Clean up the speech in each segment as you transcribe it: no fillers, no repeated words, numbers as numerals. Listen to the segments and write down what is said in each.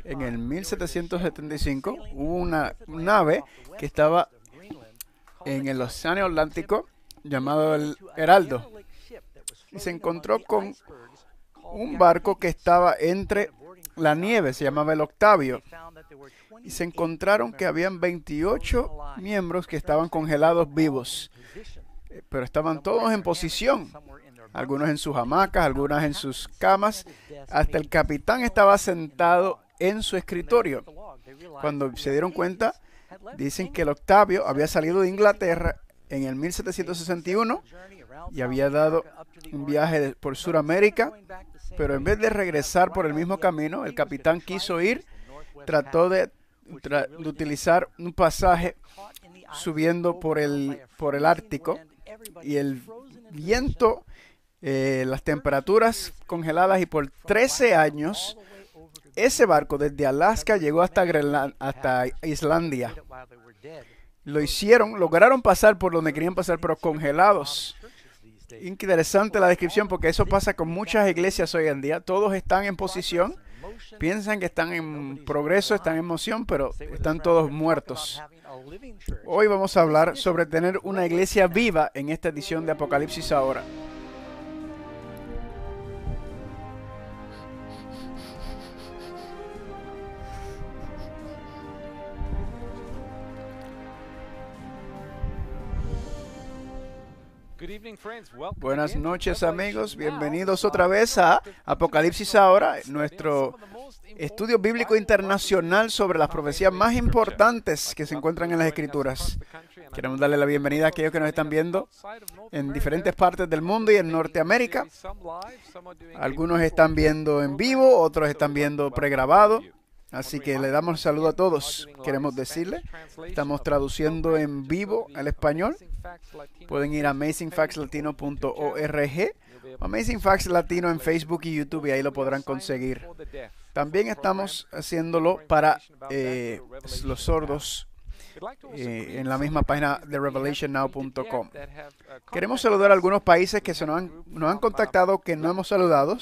en el 1775 hubo una nave que estaba en el Océano Atlántico llamado el Heraldo y se encontró con un barco que estaba entre la nieve, se llamaba el Octavio, y se encontraron que habían 28 miembros que estaban congelados vivos, pero estaban todos en posición, algunos en sus hamacas, algunas en sus camas, hasta el capitán estaba sentado en su escritorio. Cuando se dieron cuenta, dicen que el Octavio había salido de Inglaterra en el 1761 y había dado un viaje por Sudamérica, pero en vez de regresar por el mismo camino, el capitán quiso ir, trató de utilizar un pasaje subiendo por el Ártico, y el viento, las temperaturas congeladas, y por 13 años ese barco desde Alaska llegó hasta hasta Islandia. Lo hicieron, lograron pasar por donde querían pasar, pero congelados. Interesante la descripción, porque eso pasa con muchas iglesias hoy en día. Todos están en posición, piensan que están en progreso, están en moción, pero están todos muertos. Hoy vamos a hablar sobre tener una iglesia viva en esta edición de Apocalipsis Ahora. Buenas noches, amigos. Bienvenidos otra vez a Apocalipsis Ahora, nuestro estudio bíblico internacional sobre las profecías más importantes que se encuentran en las Escrituras. Queremos darle la bienvenida a aquellos que nos están viendo en diferentes partes del mundo y en Norteamérica. Algunos están viendo en vivo, otros están viendo pregrabado. Así que le damos saludo a todos. Queremos decirle, estamos traduciendo en vivo al español. Pueden ir a amazingfactslatino.org o Amazing Facts Latino en Facebook y YouTube, y ahí lo podrán conseguir. También estamos haciéndolo para los sordos en la misma página de revelationnow.com. Queremos saludar a algunos países que nos han contactado que no hemos saludado.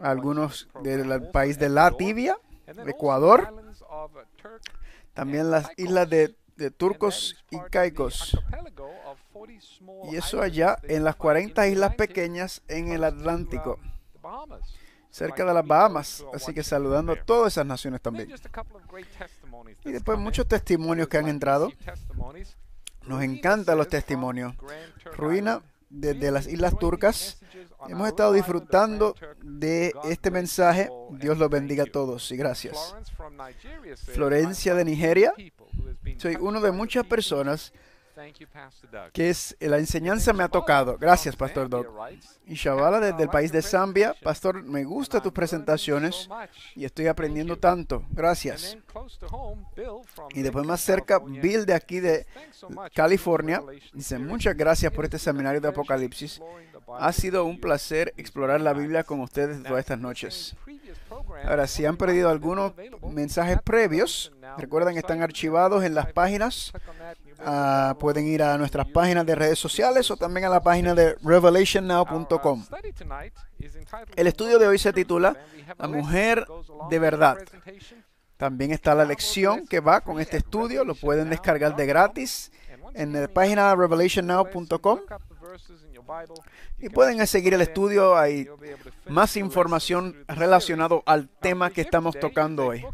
Algunos del país de Latvia, Ecuador, también las islas de Turcos y Caicos, y eso allá en las 40 islas pequeñas en el Atlántico, cerca de las Bahamas. Así que saludando a todas esas naciones también. Y después muchos testimonios que han entrado. Nos encantan los testimonios. Ruina desde las Islas Turcas. Hemos estado disfrutando de este mensaje. Dios los bendiga a todos y gracias. Florencia de Nigeria. Soy uno de muchas personas que la enseñanza me ha tocado. Gracias, Pastor Doug. Y Shavala desde el país de Zambia. Pastor, me gustan tus presentaciones y estoy aprendiendo tanto. Gracias. Y después más cerca, Bill de aquí de California dice: muchas gracias por este seminario de Apocalipsis. Ha sido un placer explorar la Biblia con ustedes todas estas noches. Ahora, si han perdido algunos mensajes previos, recuerden que están archivados en las páginas. Pueden ir a nuestras páginas de redes sociales o también a la página de revelationnow.com. El estudio de hoy se titula La mujer de verdad. También está la lección que va con este estudio. Lo pueden descargar de gratis en la página revelationnow.com. Y pueden seguir el estudio. Hay más información relacionada al tema que estamos tocando hoy.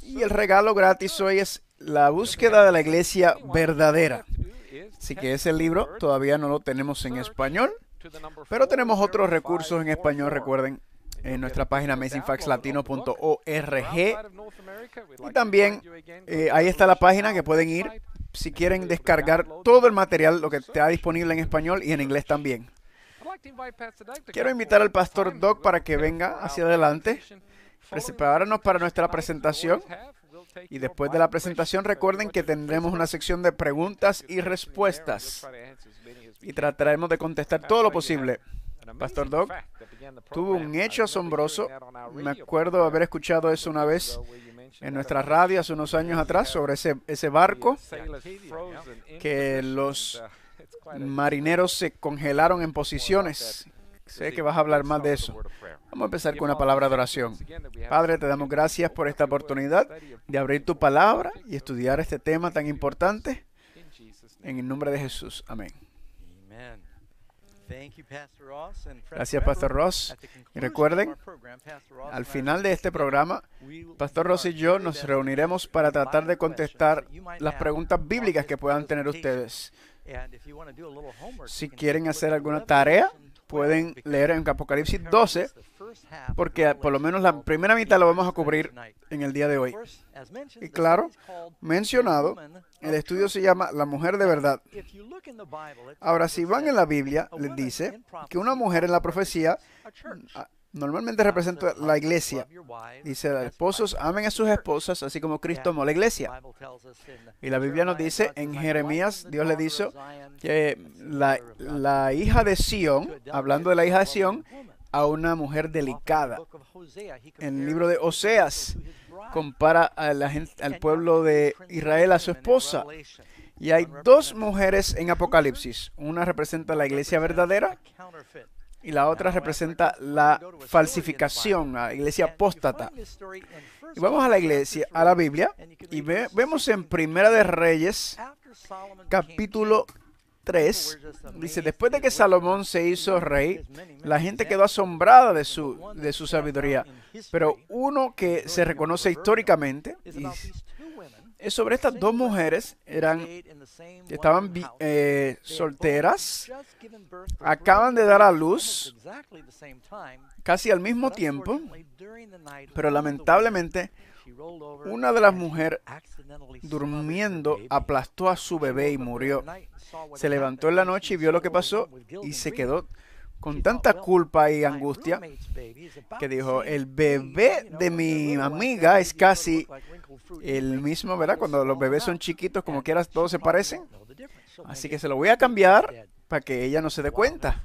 Y el regalo gratis hoy es La búsqueda de la iglesia verdadera. Así que ese libro todavía no lo tenemos en español, pero tenemos otros recursos en español, recuerden, en nuestra página amazingfactslatino.org. Y también ahí está la página que pueden ir si quieren descargar todo el material, lo que está disponible en español y en inglés también. Quiero invitar al Pastor Doug para que venga hacia adelante, prepararnos para nuestra presentación. Y después de la presentación, recuerden que tendremos una sección de preguntas y respuestas. Y trataremos de contestar todo lo posible. Pastor Doug tuvo un hecho asombroso. Me acuerdo haber escuchado eso una vez en nuestra radio hace unos años atrás, sobre ese barco que los marineros se congelaron en posiciones, sé que vas a hablar más de eso. Vamos a empezar con una palabra de oración. Padre, te damos gracias por esta oportunidad de abrir tu palabra y estudiar este tema tan importante. En el nombre de Jesús. Amén. Gracias, Pastor Ross. Y recuerden, al final de este programa, Pastor Ross y yo nos reuniremos para tratar de contestar las preguntas bíblicas que puedan tener ustedes. Si quieren hacer alguna tarea, pueden leer en Apocalipsis 12, porque por lo menos la primera mitad lo vamos a cubrir en el día de hoy. Y claro, mencionado, el estudio se llama La Mujer de Verdad. Ahora, si van en la Biblia, les dice que una mujer en la profecía normalmente representa la iglesia. Dice, esposos amen a sus esposas, así como Cristo amó a la iglesia. Y la Biblia nos dice, en Jeremías, Dios le dijo que la hija de Sión, hablando de la hija de Sión, a una mujer delicada. En el libro de Oseas, compara a al pueblo de Israel a su esposa. Y hay dos mujeres en Apocalipsis. Una representa la iglesia verdadera y la otra representa la falsificación, la iglesia apóstata. Y vamos a la iglesia, a la Biblia, y vemos en Primera de Reyes, capítulo 3, dice, después de que Salomón se hizo rey, la gente quedó asombrada de su sabiduría. Pero uno que se reconoce históricamente, es sobre estas dos mujeres, estaban solteras, acaban de dar a luz casi al mismo tiempo, pero lamentablemente una de las mujeres durmiendo aplastó a su bebé y murió. Se levantó en la noche y vio lo que pasó y se quedó con tanta culpa y angustia que dijo, el bebé de mi amiga es casi el mismo, ¿verdad? Cuando los bebés son chiquitos, como quieras, todos se parecen. Así que se lo voy a cambiar para que ella no se dé cuenta.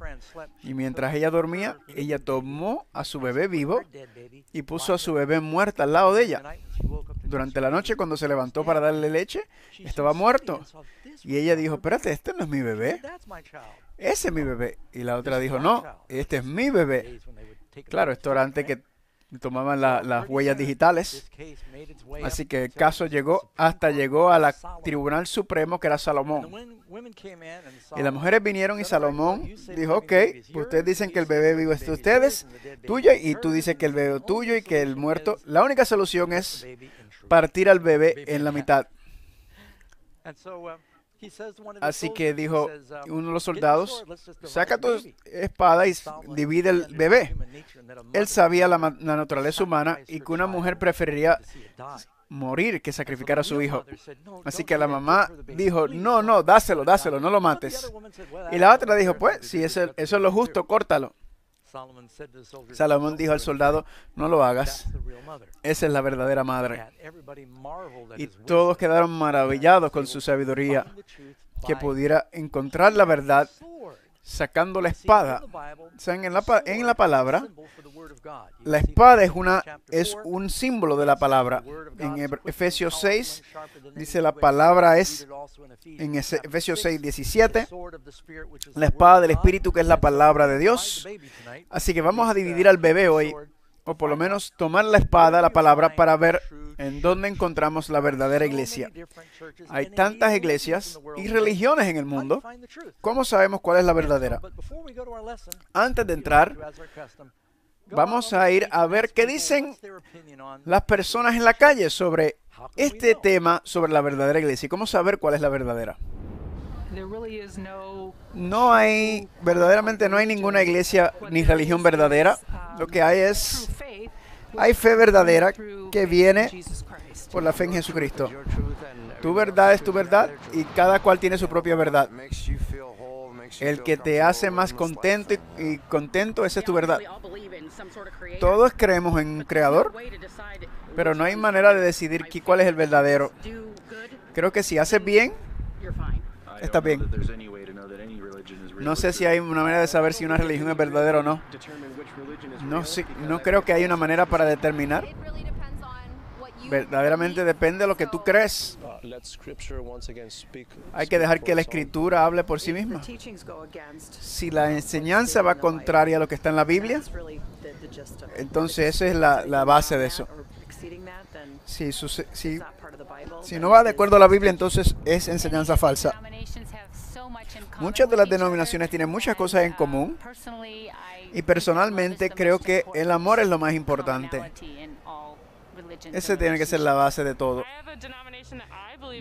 Y mientras ella dormía, ella tomó a su bebé vivo y puso a su bebé muerta al lado de ella. Durante la noche, cuando se levantó para darle leche, estaba muerto. Y ella dijo, espérate, este no es mi bebé. Ese es mi bebé. Y la otra dijo, no, este es mi bebé. Claro, esto era antes que tomaban las huellas digitales. Así que el caso llegó al Tribunal Supremo, que era Salomón. Y las mujeres vinieron y Salomón dijo, ok, ustedes dicen que el bebé vivo es de ustedes, tuyo, y tú dices que el bebé es tuyo y que el muerto. La única solución es partir al bebé en la mitad. Así que dijo uno de los soldados, saca tu espada y divide el bebé. Él sabía la naturaleza humana y que una mujer preferiría morir que sacrificar a su hijo. Así que la mamá dijo, no, dáselo, no lo mates. Y la otra dijo, pues, si eso es lo justo, córtalo. Salomón dijo al soldado, no lo hagas. Esa es la verdadera madre. Y todos quedaron maravillados con su sabiduría, que pudiera encontrar la verdad sacando la espada. ¿Saben? En la palabra, la espada es un símbolo de la palabra. En Efesios 6 dice la palabra es, en Efesios 6, 17, la espada del Espíritu, que es la palabra de Dios. Así que vamos a dividir al bebé hoy, o por lo menos tomar la espada, la palabra, para ver en dónde encontramos la verdadera iglesia. Hay tantas iglesias y religiones en el mundo. ¿Cómo sabemos cuál es la verdadera? Antes de entrar, vamos a ir a ver qué dicen las personas en la calle sobre este tema, sobre la verdadera iglesia. ¿Y cómo saber cuál es la verdadera? Verdaderamente no hay ninguna iglesia ni religión verdadera. Lo que hay fe verdadera que viene por la fe en Jesucristo. Tu verdad es tu verdad y cada cual tiene su propia verdad. El que te hace más contento y contento, esa es tu verdad. Todos creemos en un creador, pero no hay manera de decidir cuál es el verdadero. Creo que si haces bien, está bien. No sé si hay una manera de saber si una religión es verdadera o no. No creo que haya una manera para determinar. Verdaderamente depende de lo que tú crees. Hay que dejar que la Escritura hable por sí misma. Si la enseñanza va contraria a lo que está en la Biblia, entonces esa es la base de eso. Si no va de acuerdo a la Biblia, entonces es enseñanza falsa. Muchas de las denominaciones tienen muchas cosas en común y personalmente creo que el amor es lo más importante. Ese tiene que ser la base de todo.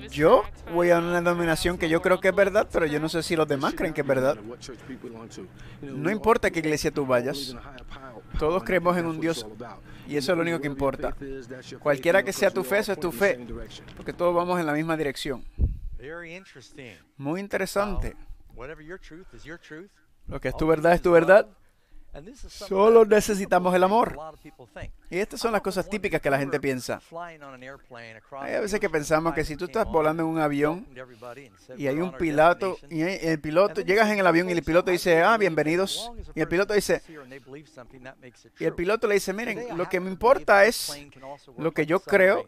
Yo voy a una denominación que yo creo que es verdad, pero yo no sé si los demás creen que es verdad. No importa a qué iglesia tú vayas, todos creemos en un Dios y eso es lo único que importa. Cualquiera que sea tu fe, eso es tu fe, porque todos vamos en la misma dirección. Muy interesante. Lo que es tu verdad es tu verdad. Solo necesitamos el amor. Y estas son las cosas típicas que la gente piensa. Hay a veces que pensamos que si tú estás volando en un avión y hay un piloto, llegas en el avión y el piloto dice, bienvenidos. Y el piloto le dice, miren, lo que me importa es lo que yo creo.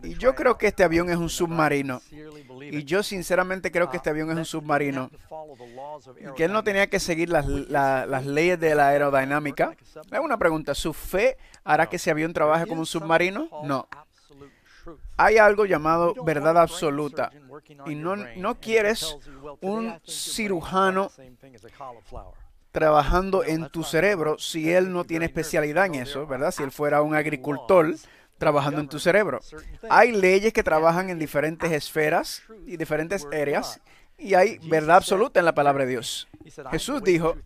Y yo creo que este avión es un submarino. Y yo sinceramente creo que este avión es un submarino. Y que él no tenía que seguir las leyes de la aerodinámica. Es una pregunta. ¿Su fe hará que ese avión trabaje como un submarino? No. Hay algo llamado verdad absoluta. Y no quieres un cirujano trabajando en tu cerebro si él no tiene especialidad en eso, ¿verdad? Si él fuera un agricultor trabajando en tu cerebro. Hay leyes que trabajan en diferentes esferas y diferentes áreas. Y hay verdad absoluta en la palabra de Dios. Jesús dijo,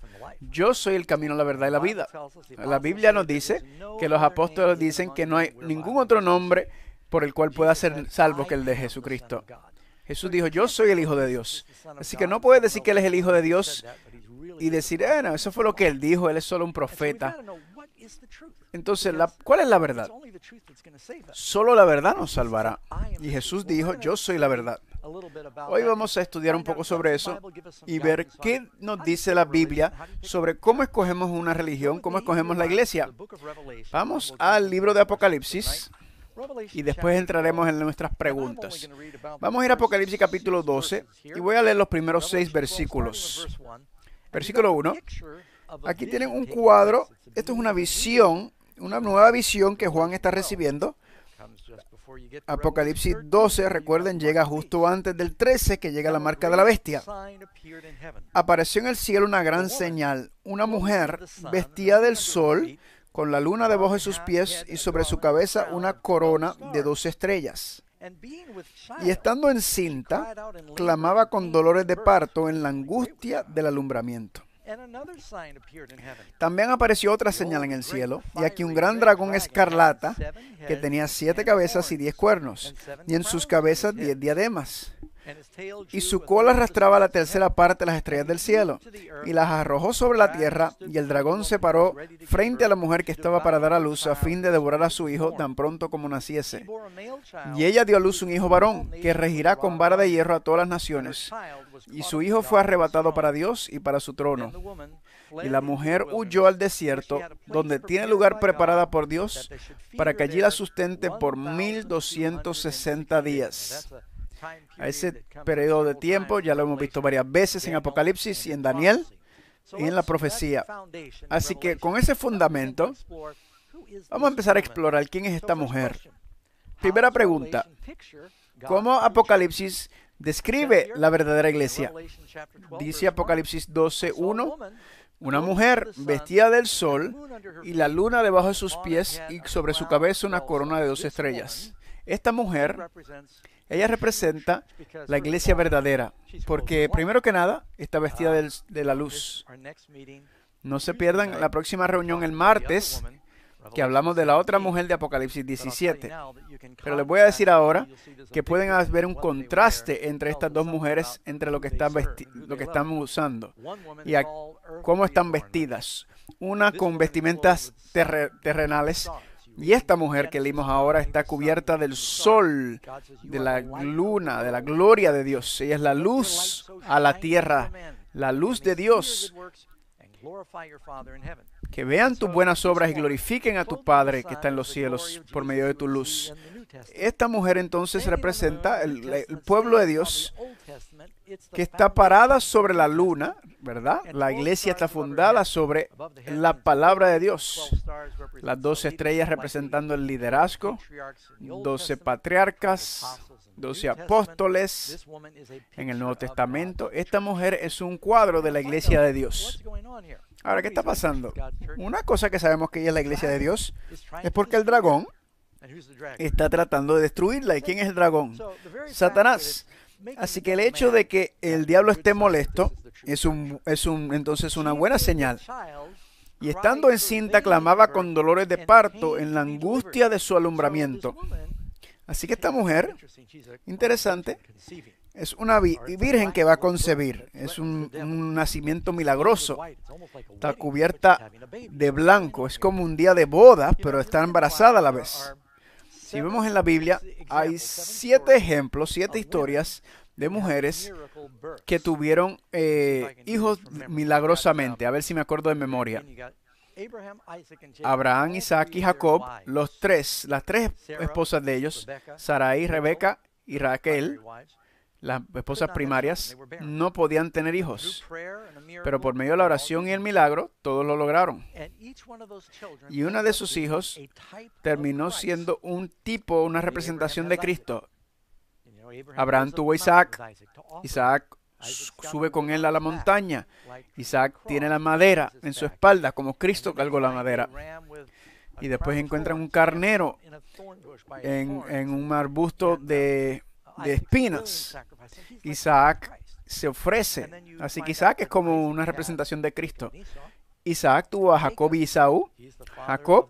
yo soy el camino, la verdad y la vida. La Biblia nos dice que los apóstoles dicen que no hay ningún otro nombre por el cual pueda ser salvo que el de Jesucristo. Jesús dijo, yo soy el Hijo de Dios. Así que no puedes decir que Él es el Hijo de Dios y decir, no, eso fue lo que Él dijo, Él es solo un profeta. Entonces, ¿cuál es la verdad? Solo la verdad nos salvará. Y Jesús dijo, yo soy la verdad. Hoy vamos a estudiar un poco sobre eso y ver qué nos dice la Biblia sobre cómo escogemos una religión, cómo escogemos la iglesia. Vamos al libro de Apocalipsis y después entraremos en nuestras preguntas. Vamos a ir a Apocalipsis capítulo 12 y voy a leer los primeros 6 versículos. Versículo 1. Aquí tienen un cuadro. Esto es una visión, una nueva visión que Juan está recibiendo. Apocalipsis 12, recuerden, llega justo antes del 13, que llega la marca de la bestia. Apareció en el cielo una gran señal, una mujer vestida del sol, con la luna debajo de sus pies y sobre su cabeza una corona de 12 estrellas. Y estando encinta, clamaba con dolores de parto en la angustia del alumbramiento. También apareció otra señal en el cielo, y aquí un gran dragón escarlata que tenía 7 cabezas y 10 cuernos, y en sus cabezas 10 diademas. Y su cola arrastraba la tercera parte de las estrellas del cielo, y las arrojó sobre la tierra, y el dragón se paró frente a la mujer que estaba para dar a luz, a fin de devorar a su hijo tan pronto como naciese. Y ella dio a luz un hijo varón, que regirá con vara de hierro a todas las naciones. Y su hijo fue arrebatado para Dios y para su trono. Y la mujer huyó al desierto, donde tiene lugar preparada por Dios, para que allí la sustente por 1260 días. A ese periodo de tiempo ya lo hemos visto varias veces en Apocalipsis y en Daniel y en la profecía. Así que con ese fundamento vamos a empezar a explorar quién es esta mujer. Primera pregunta: ¿cómo Apocalipsis describe la verdadera iglesia? Dice Apocalipsis 12:1, una mujer vestida del sol y la luna debajo de sus pies y sobre su cabeza una corona de 12 estrellas. Esta mujer, ella representa la iglesia verdadera, porque primero que nada está vestida de la luz. No se pierdan la próxima reunión el martes, que hablamos de la otra mujer de Apocalipsis 17. Pero les voy a decir ahora que pueden ver un contraste entre estas dos mujeres, entre lo que están usando y cómo están vestidas. Una con vestimentas terrenales, y esta mujer que leímos ahora está cubierta del sol, de la luna, de la gloria de Dios. Ella es la luz a la tierra, la luz de Dios. Que vean tus buenas obras y glorifiquen a tu Padre que está en los cielos por medio de tu luz. Esta mujer entonces representa el pueblo de Dios que está parada sobre la luna, ¿verdad? La iglesia está fundada sobre la palabra de Dios. Las 12 estrellas representando el liderazgo, 12 patriarcas, 12 apóstoles en el Nuevo Testamento. Esta mujer es un cuadro de la iglesia de Dios. Ahora, ¿qué está pasando? Una cosa que sabemos que ella es la iglesia de Dios es porque el dragón está tratando de destruirla. ¿Y quién es el dragón? Satanás. Así que el hecho de que el diablo esté molesto es entonces una buena señal. Y estando encinta, clamaba con dolores de parto en la angustia de su alumbramiento. Así que esta mujer, interesante, es una virgen que va a concebir. Es un nacimiento milagroso. Está cubierta de blanco. Es como un día de boda, pero está embarazada a la vez. Si vemos en la Biblia, hay 7 ejemplos, 7 historias de mujeres que tuvieron hijos milagrosamente. A ver si me acuerdo de memoria. Abraham, Isaac y Jacob, las tres esposas de ellos, Sarai, Rebeca y Raquel, las esposas primarias, no podían tener hijos. Pero por medio de la oración y el milagro, todos lo lograron. Y uno de sus hijos terminó siendo un tipo, una representación de Cristo. Abraham tuvo a Isaac. Isaac sube con él a la montaña. Isaac tiene la madera en su espalda, como Cristo cargó la madera. Y después encuentran un carnero en un arbusto de espinas. Isaac se ofrece. Así que Isaac es como una representación de Cristo. Isaac tuvo a Jacob y Esaú. Jacob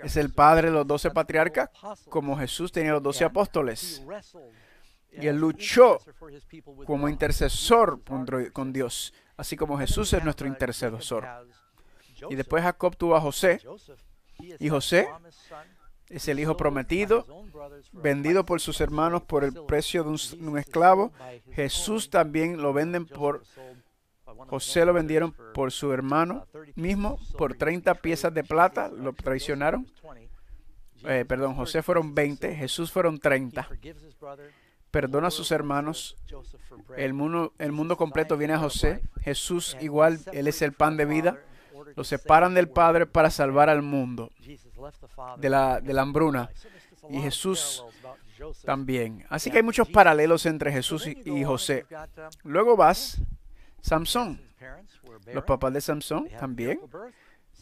es el padre de los 12 patriarcas, como Jesús tenía los 12 apóstoles. Y él luchó como intercesor con Dios, así como Jesús es nuestro intercesor. Y después Jacob tuvo a José, y José es el hijo prometido, vendido por sus hermanos por el precio de un esclavo. Jesús también lo venden José lo vendieron por su hermano mismo, por 30 piezas de plata, lo traicionaron. José fueron 20, Jesús fueron 30. Perdona a sus hermanos. El mundo completo viene a José. Jesús igual, Él es el pan de vida. Lo separan del Padre para salvar al mundo de la hambruna. Y Jesús también. Así que hay muchos paralelos entre Jesús y José. Luego vas, Samson. Los papás de Samson también.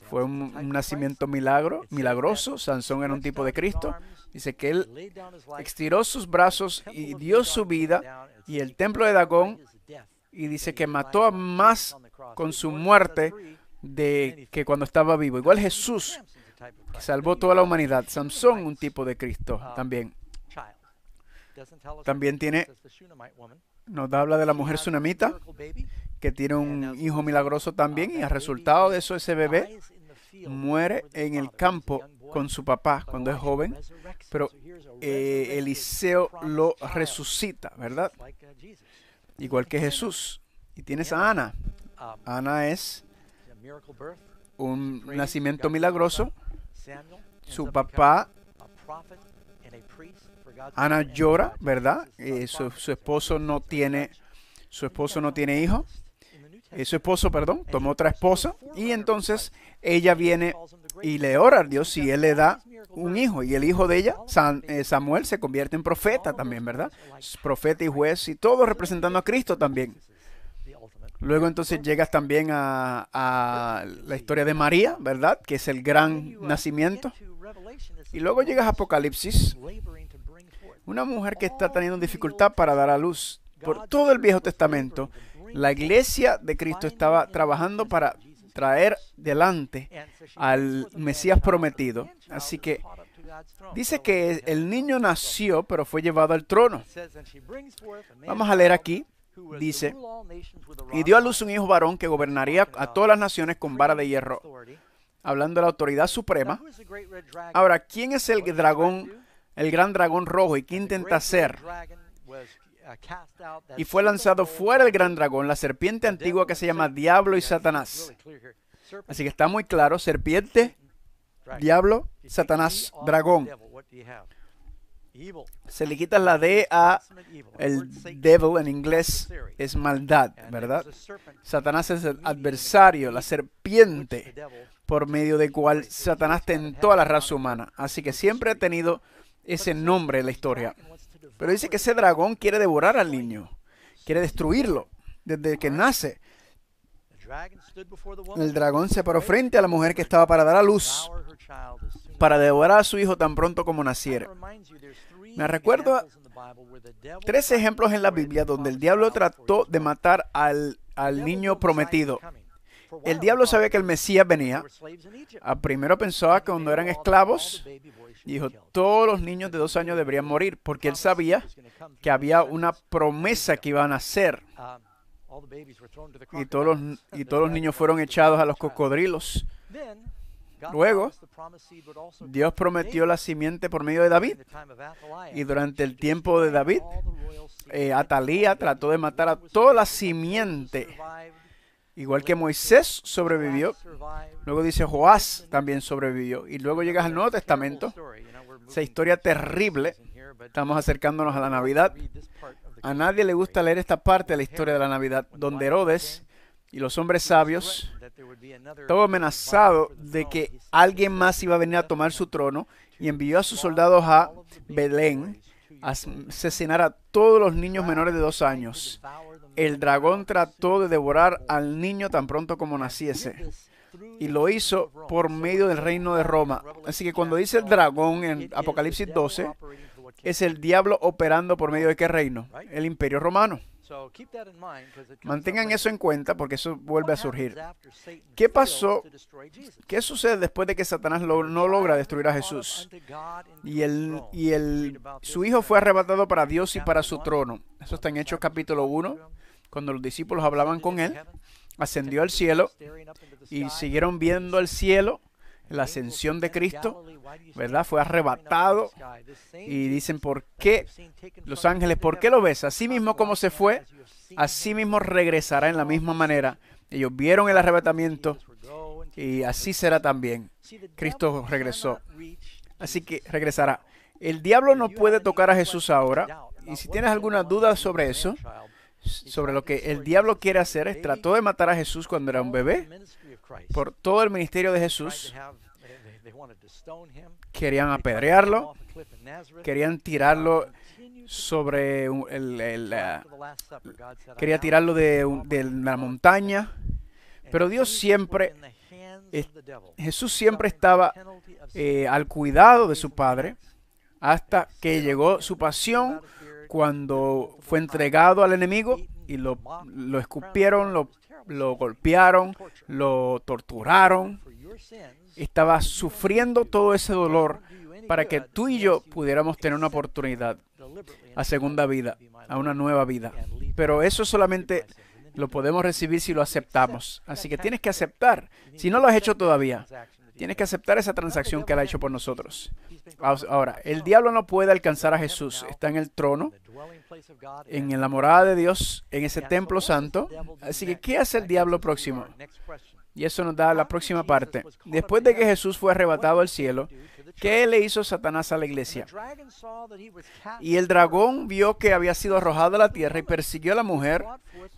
Fue un nacimiento milagroso. Sansón era un tipo de Cristo. Dice que él estiró sus brazos y dio su vida, y el templo de Dagón, y dice que mató a más con su muerte que cuando estaba vivo. Igual Jesús, que salvó toda la humanidad. Samson, un tipo de Cristo también. También nos habla de la mujer sunamita, que tiene un hijo milagroso también, y al resultado de eso, ese bebé muere en el campo con su papá cuando es joven, pero Eliseo lo resucita, ¿verdad? Igual que Jesús. Y tienes a Ana. Ana es un nacimiento milagroso. Su papá, Ana llora, ¿verdad? Su esposo no tiene hijo. Su esposo, tomó otra esposa, y entonces ella viene y le ora a Dios y Él le da un hijo, y el hijo de ella, Samuel, se convierte en profeta también, ¿verdad? Profeta y juez, y todo representando a Cristo también. Luego entonces llegas también a la historia de María, ¿verdad? Que es el gran nacimiento. Y luego llegas a Apocalipsis, una mujer que está teniendo dificultad para dar a luz. Por todo el Viejo Testamento, la iglesia de Cristo estaba trabajando para traer delante al Mesías prometido. Así que dice que el niño nació, pero fue llevado al trono. Vamos a leer aquí. Dice, y dio a luz un hijo varón que gobernaría a todas las naciones con vara de hierro. Hablando de la autoridad suprema. Ahora, ¿quién es el dragón, el gran dragón rojo, y qué intenta hacer? Y fue lanzado fuera el gran dragón, la serpiente antigua que se llama Diablo y Satanás. Así que está muy claro, serpiente, diablo, Satanás, dragón. Se le quita la D a el devil en inglés, es maldad, ¿verdad? Satanás es el adversario, la serpiente, por medio de cual Satanás tentó a la raza humana. Así que siempre ha tenido ese nombre en la historia. Pero dice que ese dragón quiere devorar al niño, quiere destruirlo desde que nace. El dragón se paró frente a la mujer que estaba para dar a luz, para devorar a su hijo tan pronto como naciera. Me recuerdo 3 ejemplos en la Biblia donde el diablo trató de matar al niño prometido. El diablo sabía que el Mesías venía. Primero pensaba que cuando eran esclavos, dijo, todos los niños de 2 años deberían morir, porque él sabía que había una promesa que iba a nacer. Y todos los niños fueron echados a los cocodrilos. Luego, Dios prometió la simiente por medio de David. Y durante el tiempo de David, Atalía trató de matar a toda la simiente. Igual que Moisés sobrevivió. Luego dice Joás también sobrevivió. Y luego llegas al Nuevo Testamento. Esa historia terrible. Estamos acercándonos a la Navidad. A nadie le gusta leer esta parte de la historia de la Navidad, donde Herodes y los hombres sabios estaban amenazados de que alguien más iba a venir a tomar su trono y envió a sus soldados a Belén a asesinar a todos los niños menores de 2 años. El dragón trató de devorar al niño tan pronto como naciese. Y lo hizo por medio del reino de Roma. Así que cuando dice el dragón en Apocalipsis 12, es el diablo operando por medio de ¿qué reino? El Imperio Romano. Mantengan eso en cuenta porque eso vuelve a surgir. ¿Qué pasó? ¿Qué sucede después de que Satanás no logra destruir a Jesús? Su hijo fue arrebatado para Dios y para su trono. Eso está en Hechos capítulo 1. Cuando los discípulos hablaban con él, ascendió al cielo y siguieron viendo el cielo, la ascensión de Cristo, ¿verdad? Fue arrebatado y dicen, ¿por qué? Los ángeles, ¿por qué lo ves? Así mismo como se fue, así mismo regresará en la misma manera. Ellos vieron el arrebatamiento y así será también. Cristo regresó. Así que regresará. El diablo no puede tocar a Jesús ahora. Y si tienes alguna duda sobre eso, sobre lo que el diablo quiere hacer, es trató de matar a Jesús cuando era un bebé. Por todo el ministerio de Jesús, querían apedrearlo, querían tirarlo sobre quería tirarlo de la montaña, pero Jesús siempre estaba al cuidado de su Padre hasta que llegó su pasión, cuando fue entregado al enemigo y lo escupieron, lo golpearon, lo torturaron. Estaba sufriendo todo ese dolor para que tú y yo pudiéramos tener una oportunidad a segunda vida, a una nueva vida. Pero eso solamente lo podemos recibir si lo aceptamos. Así que tienes que aceptar. Si no lo has hecho todavía, tienes que aceptar esa transacción que Él ha hecho por nosotros. Ahora, el diablo no puede alcanzar a Jesús. Está en el trono, en la morada de Dios, en ese templo santo. Así que, ¿qué hace el diablo próximo? Y eso nos da la próxima parte. Después de que Jesús fue arrebatado al cielo, ¿qué le hizo Satanás a la iglesia? Y el dragón vio que había sido arrojado a la tierra y persiguió a la mujer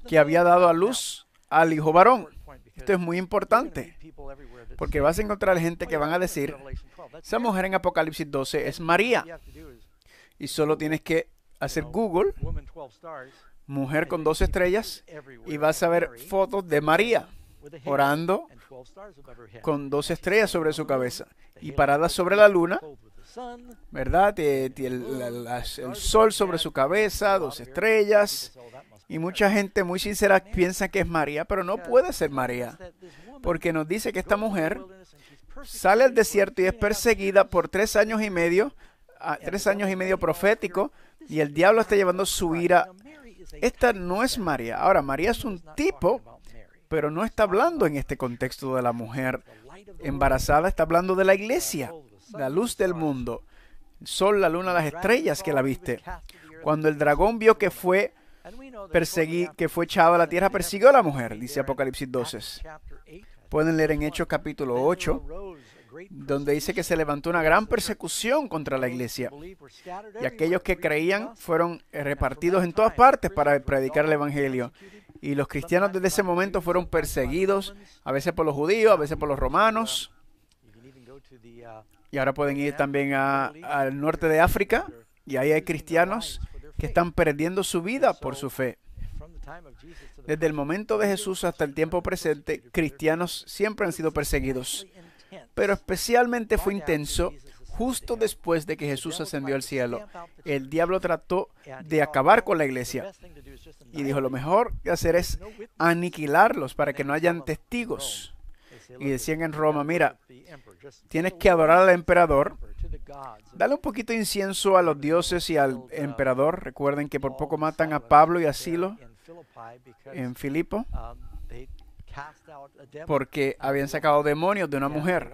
que había dado a luz al hijo varón. Esto es muy importante, porque vas a encontrar gente que van a decir, esa mujer en Apocalipsis 12 es María. Y solo tienes que hacer Google, mujer con 2 estrellas, y vas a ver fotos de María orando con 2 estrellas sobre su cabeza y parada sobre la luna, ¿verdad? El sol sobre su cabeza, 2 estrellas. Y mucha gente muy sincera piensa que es María, pero no puede ser María, porque nos dice que esta mujer sale al desierto y es perseguida por 3 años y medio, 3 años y medio profético, y el diablo está llevando su ira. Esta no es María. Ahora, María es un tipo, pero no está hablando en este contexto de la mujer embarazada, está hablando de la iglesia, la luz del mundo, el sol, la luna, las estrellas que la viste. Cuando el dragón vio que fue echado a la tierra, persiguió a la mujer, dice Apocalipsis 12. Pueden leer en Hechos capítulo 8. donde dice que se levantó una gran persecución contra la iglesia. Y aquellos que creían fueron repartidos en todas partes para predicar el evangelio. Y los cristianos desde ese momento fueron perseguidos, a veces por los judíos, a veces por los romanos. Y ahora pueden ir también al norte de África, y ahí hay cristianos que están perdiendo su vida por su fe. Desde el momento de Jesús hasta el tiempo presente, cristianos siempre han sido perseguidos. Pero especialmente fue intenso justo después de que Jesús ascendió al cielo. El diablo trató de acabar con la iglesia y dijo, lo mejor que hacer es aniquilarlos para que no hayan testigos. Y decían en Roma, mira, tienes que adorar al emperador, dale un poquito de incienso a los dioses y al emperador. Recuerden que por poco matan a Pablo y a Silo en Filipo, porque habían sacado demonios de una mujer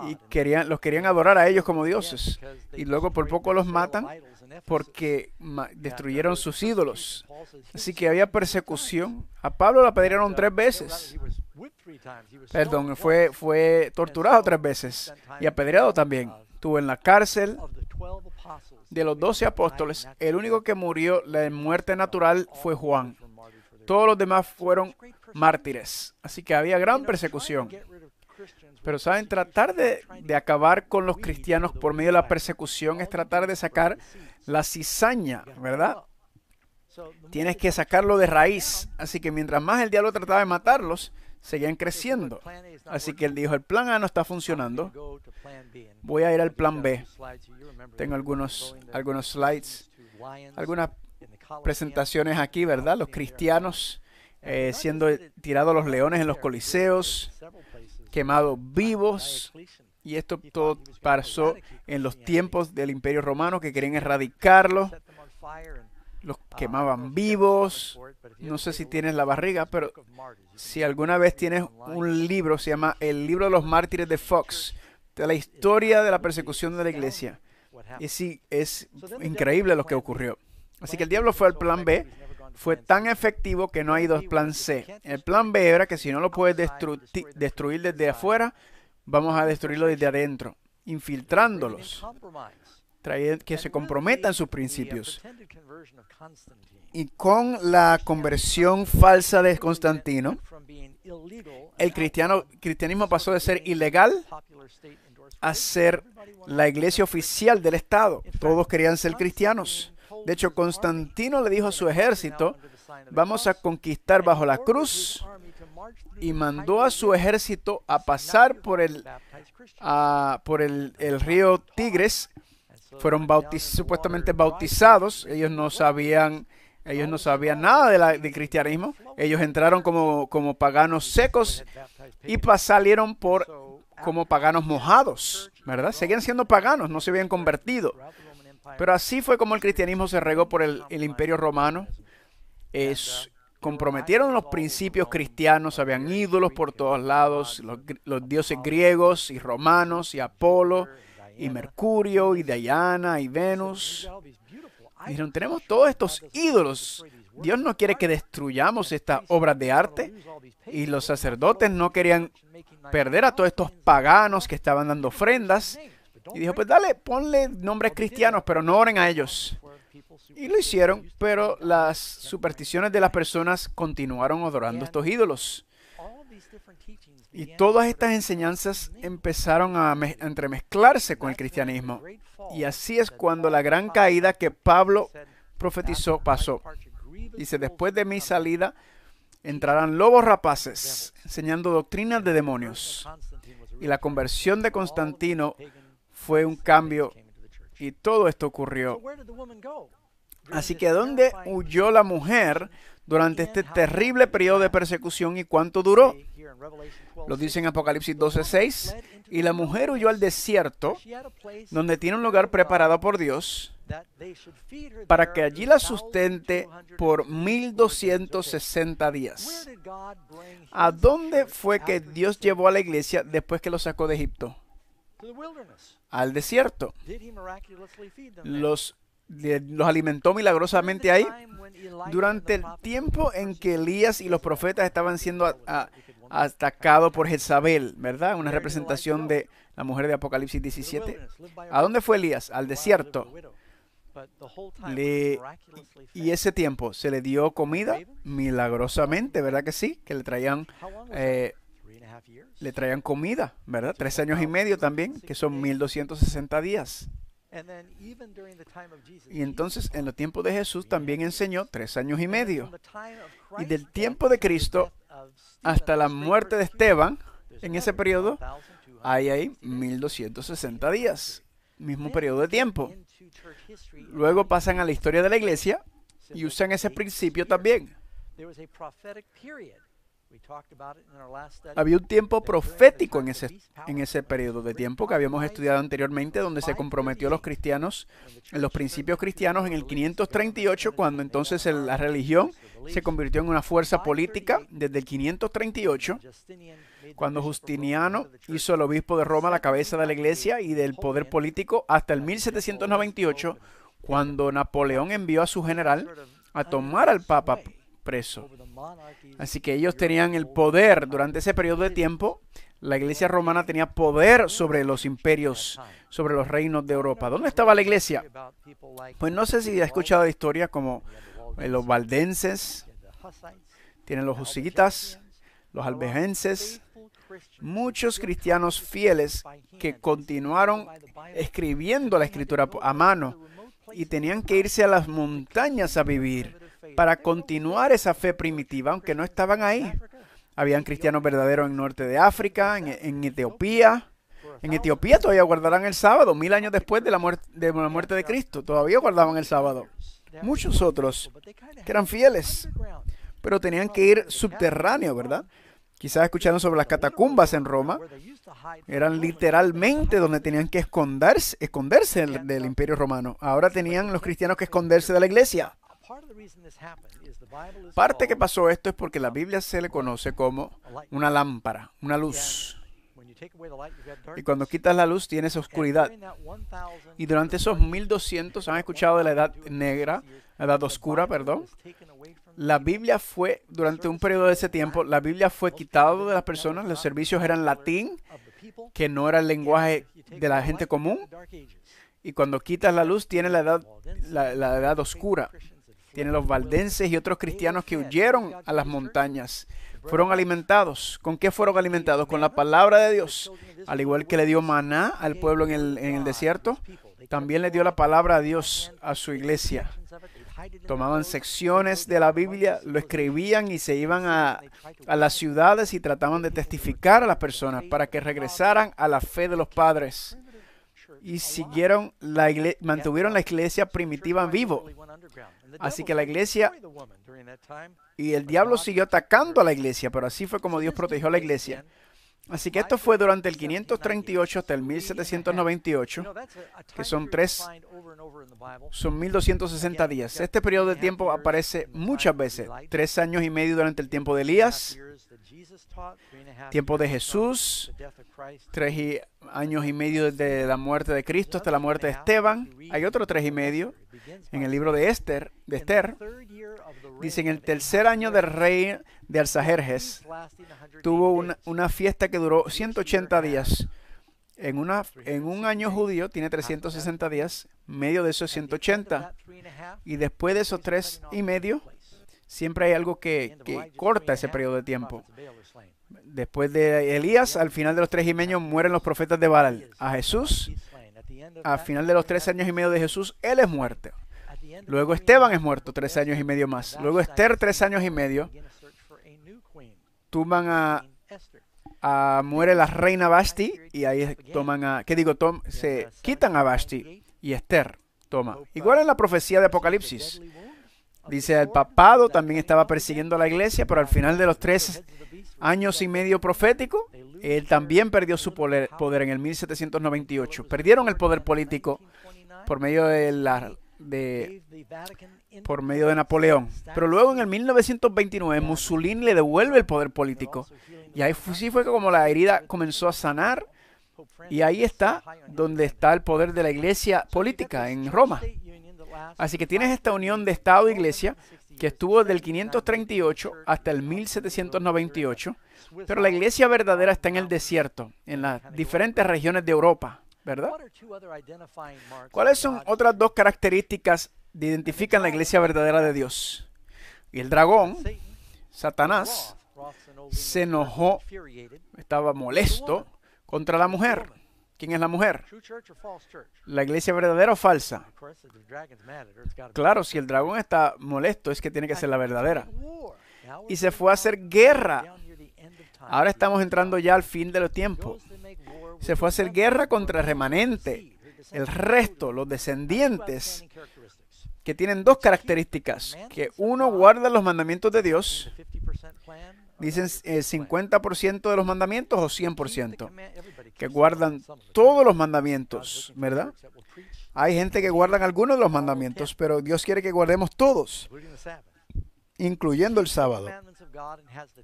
y los querían adorar a ellos como dioses. Y luego por poco los matan porque destruyeron sus ídolos. Así que había persecución. A Pablo lo apedrearon 3 veces. Perdón, fue torturado 3 veces y apedreado también. Estuvo en la cárcel. De los 12 apóstoles, el único que murió de muerte natural fue Juan. Todos los demás fueron mártires. Así que había gran persecución. Pero saben, tratar de acabar con los cristianos por medio de la persecución es tratar de sacar la cizaña, ¿verdad? Tienes que sacarlo de raíz. Así que mientras más el diablo trataba de matarlos, seguían creciendo. Así que él dijo, el plan A no está funcionando. Voy a ir al plan B. Tengo algunos slides, algunas presentaciones aquí, ¿verdad? Los cristianos siendo tirados los leones en los coliseos, quemados vivos. Y esto todo pasó en los tiempos del Imperio Romano, que querían erradicarlo. Los quemaban vivos. No sé si tienes la barriga, pero si alguna vez tienes un libro, se llama El libro de los mártires de Fox, de la historia de la persecución de la iglesia. Y sí, es increíble lo que ocurrió. Así que el diablo fue al plan B. Fue tan efectivo que no ha ido al plan C. El plan B era que si no lo puedes destruir desde afuera, vamos a destruirlo desde adentro, infiltrándolos, que se comprometan sus principios. Y con la conversión falsa de Constantino, el cristianismo pasó de ser ilegal a ser la iglesia oficial del Estado. Todos querían ser cristianos. De hecho, Constantino le dijo a su ejército, vamos a conquistar bajo la cruz, y mandó a su ejército a pasar por el río Tigres. Fueron supuestamente bautizados. Ellos no sabían nada del cristianismo. Ellos entraron como paganos secos y salieron como paganos mojados, ¿verdad? Seguían siendo paganos, no se habían convertido. Pero así fue como el cristianismo se regó por el Imperio Romano. Comprometieron los principios cristianos, habían ídolos por todos lados, los dioses griegos y romanos y Apolo y Mercurio y Diana y Venus. Dijeron, tenemos todos estos ídolos. Dios no quiere que destruyamos estas obras de arte. Y los sacerdotes no querían perder a todos estos paganos que estaban dando ofrendas. Y dijo, pues dale, ponle nombres cristianos, pero no oren a ellos. Y lo hicieron, pero las supersticiones de las personas continuaron adorando estos ídolos. Y todas estas enseñanzas empezaron a entremezclarse con el cristianismo. Y así es cuando la gran caída que Pablo profetizó pasó. Dice, después de mi salida entrarán lobos rapaces, enseñando doctrinas de demonios. Y la conversión de Constantino fue un cambio, y todo esto ocurrió. Así que ¿dónde huyó la mujer durante este terrible periodo de persecución y cuánto duró? Lo dice en Apocalipsis 12:6. Y la mujer huyó al desierto, donde tiene un lugar preparado por Dios, para que allí la sustente por 1260 días. ¿A dónde fue que Dios llevó a la iglesia después que lo sacó de Egipto? Al desierto. ¿Los los alimentó milagrosamente ahí. Durante el tiempo en que Elías y los profetas estaban siendo atacados por Jezabel, ¿verdad? Una representación de la mujer de Apocalipsis 17. ¿A dónde fue Elías? Al desierto. Y ese tiempo se le dio comida milagrosamente, ¿verdad que sí? Que le traían comida, ¿verdad? 3 años y medio también, que son 1260 días. Y entonces en los tiempos de Jesús también enseñó 3 años y medio. Y del tiempo de Cristo hasta la muerte de Esteban, en ese periodo, hay ahí 1260 días. Mismo periodo de tiempo. Luego pasan a la historia de la iglesia y usan ese principio también. Había un tiempo profético en ese periodo de tiempo que habíamos estudiado anteriormente, donde se comprometió a los cristianos, en los principios cristianos, en el 538, cuando entonces la religión se convirtió en una fuerza política. Desde el 538, cuando Justiniano hizo al obispo de Roma la cabeza de la iglesia y del poder político, hasta el 1798, cuando Napoleón envió a su general a tomar al Papa preso. Así que ellos tenían el poder durante ese periodo de tiempo. La iglesia romana tenía poder sobre los imperios, sobre los reinos de Europa. ¿Dónde estaba la iglesia? Pues no sé si ha escuchado historias como los valdenses, tienen los husitas, los albigenses, muchos cristianos fieles que continuaron escribiendo la escritura a mano y tenían que irse a las montañas a vivir para continuar esa fe primitiva, aunque no estaban ahí. Habían cristianos verdaderos en el norte de África, en Etiopía. En Etiopía todavía guardarán el sábado, 1000 años después de la muerte de Cristo. Todavía guardaban el sábado. Muchos otros que eran fieles, pero tenían que ir subterráneo, ¿verdad? Quizás escucharon sobre las catacumbas en Roma. Eran literalmente donde tenían que esconderse del Imperio Romano. Ahora tenían los cristianos que esconderse de la iglesia. Parte que pasó esto es porque la Biblia se le conoce como una lámpara, una luz. Y cuando quitas la luz tienes oscuridad. Y durante esos 1200, ¿han escuchado de la edad negra, la edad oscura, perdón? La Biblia fue, durante un periodo de ese tiempo, la Biblia fue quitada de las personas, los servicios eran latín, que no era el lenguaje de la gente común. Y cuando quitas la luz tiene la edad oscura. Tiene los valdenses y otros cristianos que huyeron a las montañas. Fueron alimentados. ¿Con qué fueron alimentados? Con la palabra de Dios. Al igual que le dio maná al pueblo en el desierto, también le dio la palabra a Dios a su iglesia. Tomaban secciones de la Biblia, lo escribían y se iban a las ciudades y trataban de testificar a las personas para que regresaran a la fe de los padres. Y mantuvieron la iglesia primitiva en vivo. Así que la iglesia y el diablo siguió atacando a la iglesia, pero así fue como Dios protegió a la iglesia. Así que esto fue durante el 538 hasta el 1798, que son 1260 días. Este periodo de tiempo aparece muchas veces. 3 años y medio durante el tiempo de Elías, tiempo de Jesús, 3 años y medio desde la muerte de Cristo hasta la muerte de Esteban. Hay otro 3 y medio en el libro de Esther. Dice, en el tercer año del rey de Artajerjes, tuvo una fiesta que duró 180 días. En un año judío tiene 360 días, medio de esos 180. Y después de esos 3 y medio, siempre hay algo que corta ese periodo de tiempo. Después de Elías, al final de los 3 y medio, mueren los profetas de Baal. A Jesús, al final de los 3 años y medio de Jesús, él es muerto. Luego Esteban es muerto 3 años y medio más. Luego Esther 3 años y medio. Muere la reina Vashti y ahí se quitan a Vashti y Esther toma. Igual en la profecía de Apocalipsis. Dice, el papado también estaba persiguiendo a la iglesia, pero al final de los 3 años y medio profético, él también perdió su poder en el 1798. Perdieron el poder político por medio de Napoleón. Pero luego en el 1929 Mussolini le devuelve el poder político. Y ahí sí fue como la herida comenzó a sanar. Y ahí está donde está el poder de la iglesia política en Roma. Así que tienes esta unión de Estado e Iglesia que estuvo desde el 538 hasta el 1798, pero la Iglesia verdadera está en el desierto, en las diferentes regiones de Europa, ¿verdad? ¿Cuáles son otras dos características que identifican la Iglesia verdadera de Dios? Y el dragón, Satanás, se enojó, estaba molesto contra la mujer. ¿Quién es la mujer? ¿La iglesia verdadera o falsa? Claro, si el dragón está molesto, es que tiene que ser la verdadera. Y se fue a hacer guerra. Ahora estamos entrando ya al fin de los tiempos. Se fue a hacer guerra contra el remanente, el resto, los descendientes, que tienen dos características. Que uno guarda los mandamientos de Dios. Dicen 50% de los mandamientos o 100%, que guardan todos los mandamientos, ¿verdad? Hay gente que guardan algunos de los mandamientos, pero Dios quiere que guardemos todos, incluyendo el sábado,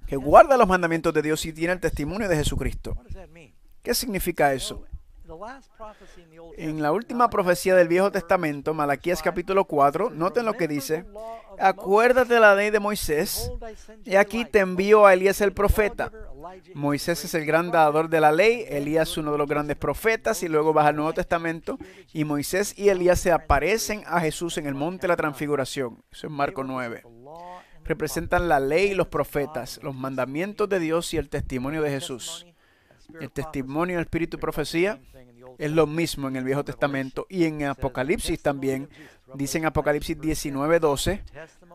que guarda los mandamientos de Dios y tiene el testimonio de Jesucristo. ¿Qué significa eso? En la última profecía del Viejo Testamento, Malaquías capítulo 4, noten lo que dice: acuérdate de la ley de Moisés, y aquí te envío a Elías el profeta. Moisés es el gran dador de la ley, Elías uno de los grandes profetas, y luego vas al Nuevo Testamento, y Moisés y Elías se aparecen a Jesús en el monte de la transfiguración. Eso es Marcos 9. Representan la ley y los profetas, los mandamientos de Dios y el testimonio de Jesús. El testimonio, el espíritu y profecía es lo mismo en el Viejo Testamento y en Apocalipsis también. Dice en Apocalipsis 19:12,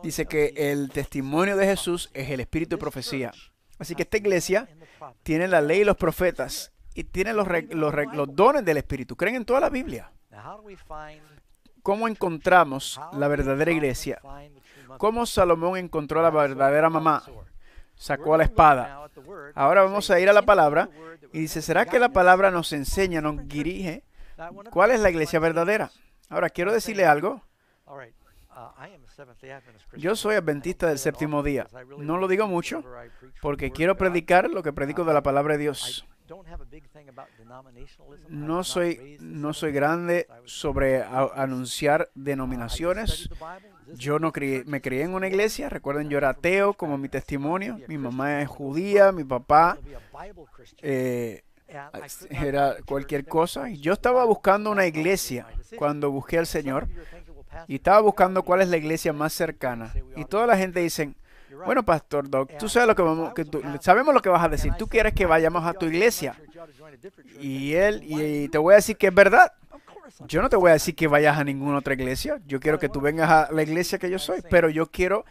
dice que el testimonio de Jesús es el espíritu y profecía. Así que esta iglesia tiene la ley y los profetas y tiene los dones del espíritu. Creen en toda la Biblia. ¿Cómo encontramos la verdadera iglesia? ¿Cómo Salomón encontró a la verdadera mamá? Sacó la espada. Ahora vamos a ir a la palabra y dice, ¿será que la palabra nos enseña, nos dirige? ¿Cuál es la iglesia verdadera? Ahora, quiero decirle algo. Yo soy adventista del séptimo día. No lo digo mucho porque quiero predicar lo que predico de la palabra de Dios. No soy grande sobre anunciar denominaciones. Yo me crié en una iglesia. Recuerden, yo era ateo, como mi testimonio. Mi mamá es judía, mi papá era cualquier cosa. Y yo estaba buscando una iglesia cuando busqué al Señor. Y estaba buscando cuál es la iglesia más cercana. Y toda la gente dice, bueno, Pastor Doc, tú sabes lo que sabemos lo que vas a decir. Tú quieres que vayamos a tu iglesia. Y te voy a decir que es verdad. Yo no te voy a decir que vayas a ninguna otra iglesia. Yo quiero que tú vengas a la iglesia que yo soy, pero yo quiero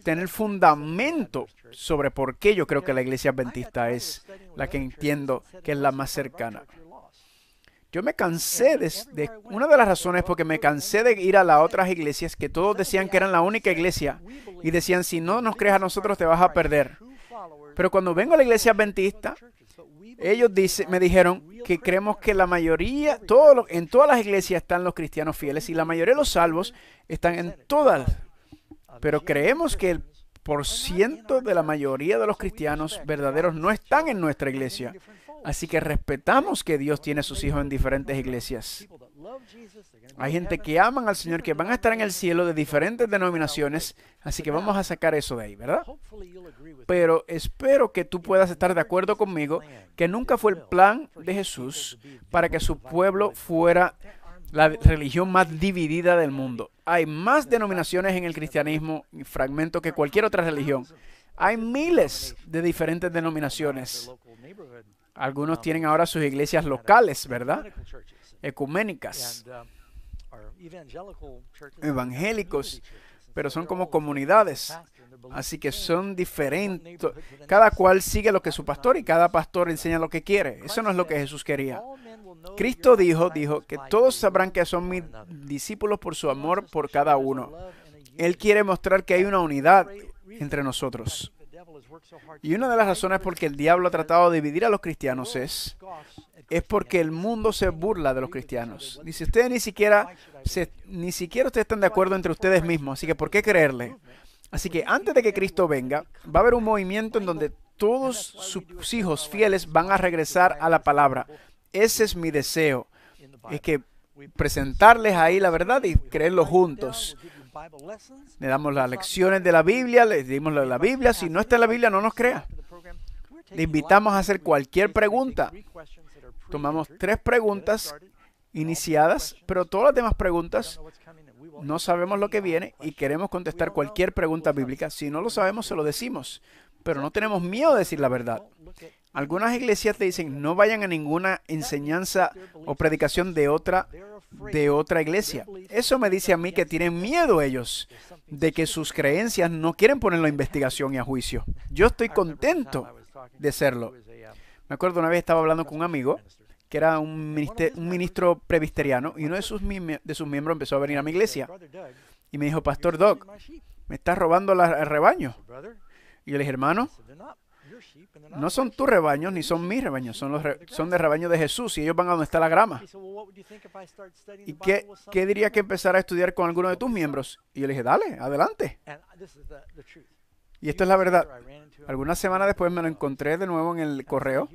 tener fundamento sobre por qué yo creo que la iglesia adventista es la que entiendo que es la más cercana. Yo me cansé una de las razones porque me cansé de ir a las otras iglesias que todos decían que eran la única iglesia y decían, si no nos crees a nosotros te vas a perder. Pero cuando vengo a la iglesia adventista, ellos me dijeron que creemos que la mayoría, en todas las iglesias están los cristianos fieles y la mayoría de los salvos están en todas. Pero creemos que el % de la mayoría de los cristianos verdaderos no están en nuestra iglesia. Así que respetamos que Dios tiene a sus hijos en diferentes iglesias. Hay gente que aman al Señor, que van a estar en el cielo de diferentes denominaciones, así que vamos a sacar eso de ahí, ¿verdad? Pero espero que tú puedas estar de acuerdo conmigo que nunca fue el plan de Jesús para que su pueblo fuera la religión más dividida del mundo. Hay más denominaciones en el cristianismo y fragmentos que cualquier otra religión. Hay miles de diferentes denominaciones. Algunos tienen ahora sus iglesias locales, ¿verdad? Ecuménicas, evangélicos, pero son como comunidades. Así que son diferentes. Cada cual sigue lo que su pastor y cada pastor enseña lo que quiere. Eso no es lo que Jesús quería. Cristo dijo que todos sabrán que son mis discípulos por su amor por cada uno. Él quiere mostrar que hay una unidad entre nosotros. Y una de las razones por que el diablo ha tratado de dividir a los cristianos es porque el mundo se burla de los cristianos. Dice, ustedes ni siquiera ustedes están de acuerdo entre ustedes mismos, así que ¿por qué creerle? Así que antes de que Cristo venga, va a haber un movimiento en donde todos sus hijos fieles van a regresar a la palabra. Ese es mi deseo, es que presentarles ahí la verdad y creerlo juntos. Le damos las lecciones de la Biblia, les dimos la Biblia. Si no está en la Biblia, no nos crea. Le invitamos a hacer cualquier pregunta. Tomamos 3 preguntas iniciadas, pero todas las demás preguntas no sabemos lo que viene y queremos contestar cualquier pregunta bíblica. Si no lo sabemos, se lo decimos, pero no tenemos miedo de decir la verdad. Algunas iglesias te dicen, no vayan a ninguna enseñanza o predicación de otra iglesia. Eso me dice a mí que tienen miedo ellos de que sus creencias no quieren ponerlo a investigación y a juicio. Yo estoy contento de serlo. Me acuerdo una vez estaba hablando con un amigo que era un ministro presbiteriano y uno de sus miembros empezó a venir a mi iglesia y me dijo, Pastor Doug, me estás robando el rebaño. Y yo le dije, hermano, no son tus rebaños ni son mis rebaños, son de rebaño de Jesús y ellos van a donde está la grama. ¿Y qué diría que empezara a estudiar con alguno de tus miembros? Y yo le dije, dale, adelante. Y esto es la verdad. Algunas semanas después me lo encontré de nuevo en el correo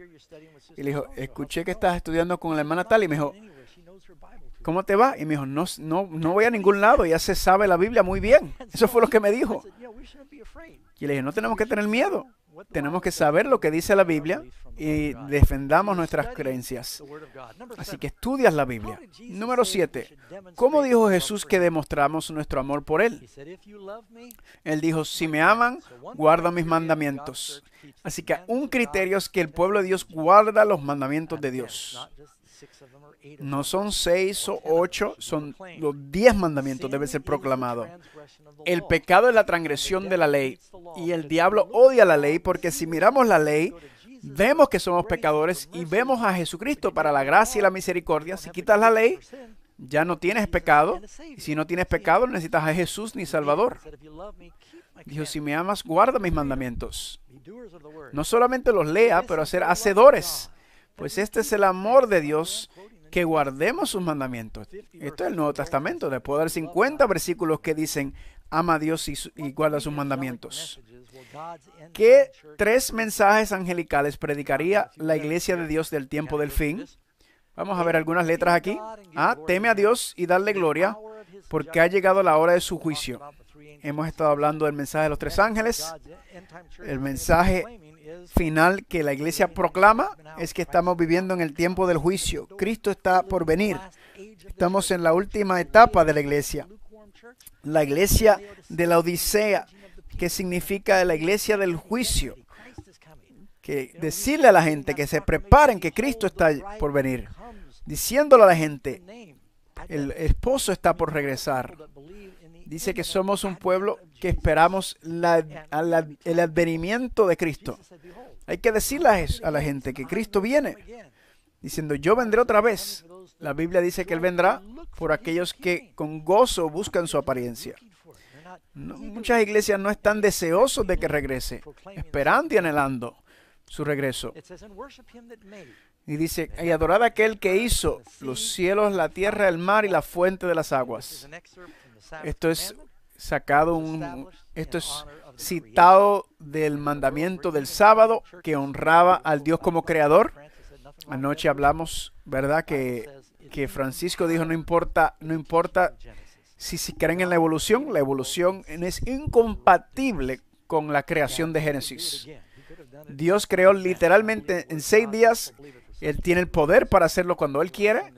y le dijo, escuché que estás estudiando con la hermana tal y me dijo, ¿cómo te va? Y me dijo, no voy a ningún lado, ya se sabe la Biblia muy bien. Eso fue lo que me dijo. Y le dije, no tenemos que tener miedo. Tenemos que saber lo que dice la Biblia y defendamos nuestras creencias. Así que estudias la Biblia. Número 7. ¿Cómo dijo Jesús que demostramos nuestro amor por Él? Él dijo, si me aman, guarda mis mandamientos. Así que un criterio es que el pueblo de Dios guarda los mandamientos de Dios. No son 6 o 8, son los 10 mandamientos deben ser proclamados. El pecado es la transgresión de la ley y el diablo odia la ley porque si miramos la ley, vemos que somos pecadores y vemos a Jesucristo para la gracia y la misericordia. Si quitas la ley, ya no tienes pecado. Y si no tienes pecado, no necesitas a Jesús ni Salvador. Dijo, si me amas, guarda mis mandamientos. No solamente los lea, pero ser hacedores. Pues este es el amor de Dios, que guardemos sus mandamientos. Esto es el Nuevo Testamento. Le puedo dar 50 versículos que dicen, ama a Dios y guarda sus mandamientos. ¿Qué 3 mensajes angelicales predicaría la iglesia de Dios del tiempo del fin? Vamos a ver algunas letras aquí. Teme a Dios y darle gloria, porque ha llegado la hora de su juicio. Hemos estado hablando del mensaje de los 3 ángeles. El mensaje final que la iglesia proclama es que estamos viviendo en el tiempo del juicio. Cristo está por venir. Estamos en la última etapa de la iglesia de la Odisea, que significa la iglesia del juicio. Que decirle a la gente que se preparen, que Cristo está por venir. Diciéndole a la gente, el esposo está por regresar. Dice que somos un pueblo que esperamos el advenimiento de Cristo. Hay que decirle a la gente que Cristo viene, diciendo, yo vendré otra vez. La Biblia dice que Él vendrá por aquellos que con gozo buscan su apariencia. Muchas iglesias no están deseosos de que regrese, esperando y anhelando su regreso. Y dice, y adorad a aquel que hizo los cielos, la tierra, el mar y la fuente de las aguas. Esto es citado del mandamiento del sábado que honraba al Dios como creador. Anoche hablamos, ¿verdad? Que Francisco dijo, no importa si creen en la evolución es incompatible con la creación de Génesis. Dios creó literalmente en 6 días. Él tiene el poder para hacerlo cuando Él quiere.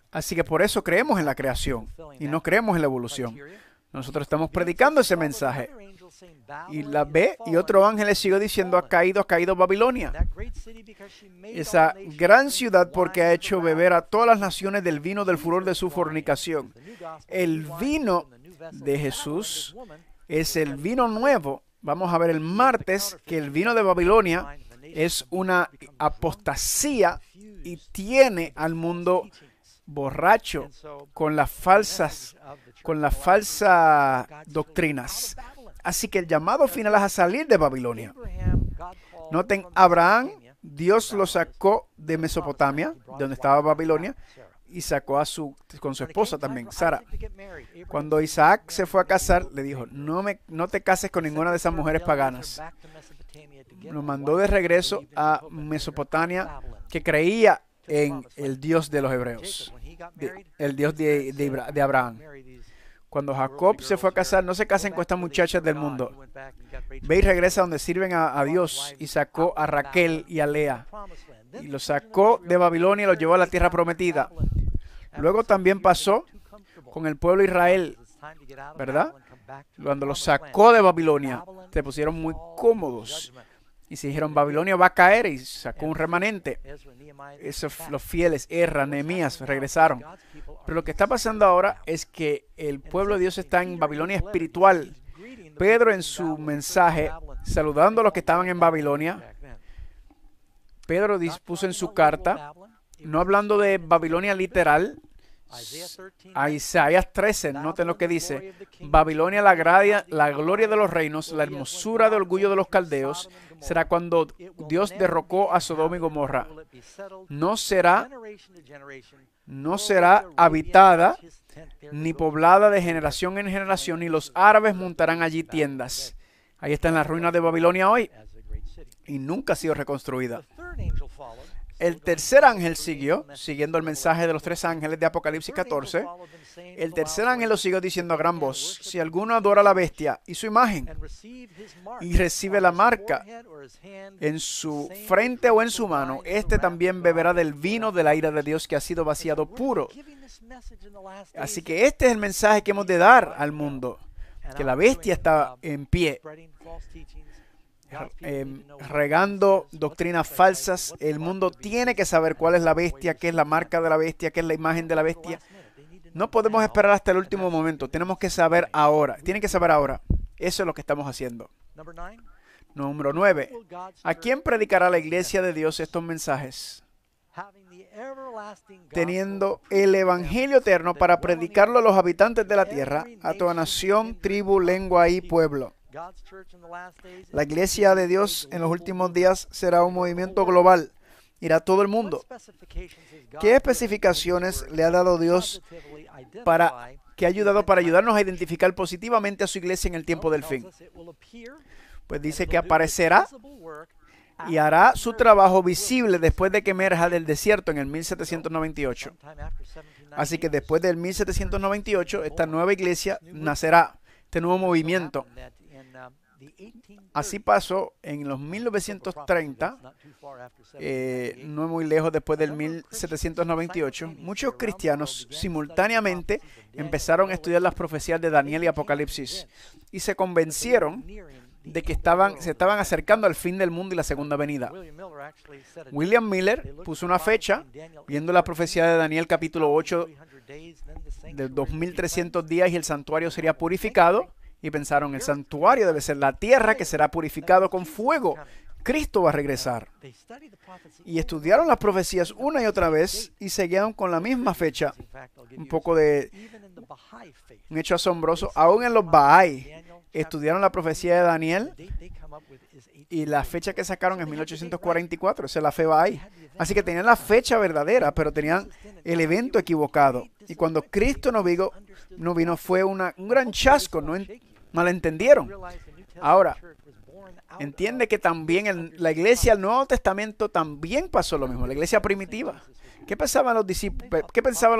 Así que por eso creemos en la creación y no creemos en la evolución. Nosotros estamos predicando ese mensaje. Y la ve, y otro ángel le siguió diciendo, ha caído Babilonia. Esa gran ciudad porque ha hecho beber a todas las naciones del vino del furor de su fornicación. El vino de Jesús es el vino nuevo. Vamos a ver el martes que el vino de Babilonia es una apostasía y tiene al mundo borracho con las falsas doctrinas. Así que el llamado final es a salir de Babilonia. Noten, Abraham, Dios lo sacó de Mesopotamia, donde estaba Babilonia, y sacó con su esposa también, Sara. Cuando Isaac se fue a casar, le dijo, no te cases con ninguna de esas mujeres paganas. Lo mandó de regreso a Mesopotamia, que creía en el Dios de los hebreos, el Dios de Abraham. Cuando Jacob se fue a casar, no se casen con estas muchachas del mundo. Ve y regresa donde sirven a Dios, y sacó a Raquel y a Lea. Y los sacó de Babilonia y los llevó a la tierra prometida. Luego también pasó con el pueblo de Israel, ¿verdad? Cuando los sacó de Babilonia, se pusieron muy cómodos. Y se dijeron, Babilonia va a caer, y sacó un remanente. Los fieles, Esdras, Nehemías, regresaron. Pero lo que está pasando ahora es que el pueblo de Dios está en Babilonia espiritual. Pedro, en su mensaje, saludando a los que estaban en Babilonia, Pedro dispuso en su carta, no hablando de Babilonia literal, a Isaías 13, noten lo que dice: Babilonia, la gloria de los reinos, la hermosura de orgullo de los caldeos, será cuando Dios derrocó a Sodoma y Gomorra. No será habitada ni poblada de generación en generación, ni los árabes montarán allí tiendas. Ahí está en las ruinas de Babilonia hoy, y nunca ha sido reconstruida. El tercer ángel siguiendo el mensaje de los tres ángeles de Apocalipsis 14. El tercer ángel lo siguió diciendo a gran voz: si alguno adora a la bestia y su imagen, y recibe la marca en su frente o en su mano, este también beberá del vino de la ira de Dios, que ha sido vaciado puro. Así que este es el mensaje que hemos de dar al mundo, que la bestia está en pie, regando doctrinas falsas. El mundo tiene que saber cuál es la bestia, qué es la marca de la bestia, qué es la imagen de la bestia. No podemos esperar hasta el último momento. Tenemos que saber ahora. Tienen que saber ahora. Eso es lo que estamos haciendo. Número 9. ¿A quién predicará la iglesia de Dios estos mensajes? Teniendo el evangelio eterno para predicarlo a los habitantes de la tierra, a toda nación, tribu, lengua y pueblo. La iglesia de Dios en los últimos días será un movimiento global. Irá a todo el mundo. ¿Qué especificaciones le ha dado Dios que ha ayudado para ayudarnos a identificar positivamente a su iglesia en el tiempo del fin? Pues dice que aparecerá y hará su trabajo visible después de que emerja del desierto en el 1798. Así que después del 1798, esta nueva iglesia nacerá, este nuevo movimiento. Así pasó en los 1930, no muy lejos después del 1798, muchos cristianos simultáneamente empezaron a estudiar las profecías de Daniel y Apocalipsis y se convencieron de que se estaban acercando al fin del mundo y la segunda venida. William Miller puso una fecha, viendo la profecía de Daniel capítulo 8, de 2300 días, y el santuario sería purificado. Y pensaron, el santuario debe ser la tierra, que será purificado con fuego. Cristo va a regresar. Y estudiaron las profecías una y otra vez y seguían con la misma fecha. Un poco de un hecho asombroso. Aún en los Bahá'í estudiaron la profecía de Daniel y la fecha que sacaron es 1844. Esa es la fe Bahá'í. Así que tenían la fecha verdadera, pero tenían el evento equivocado. Y cuando Cristo no vino fue un gran chasco, no malentendieron. Ahora, entiende que también la iglesia del Nuevo Testamento también pasó lo mismo, la iglesia primitiva. ¿Qué pensaban los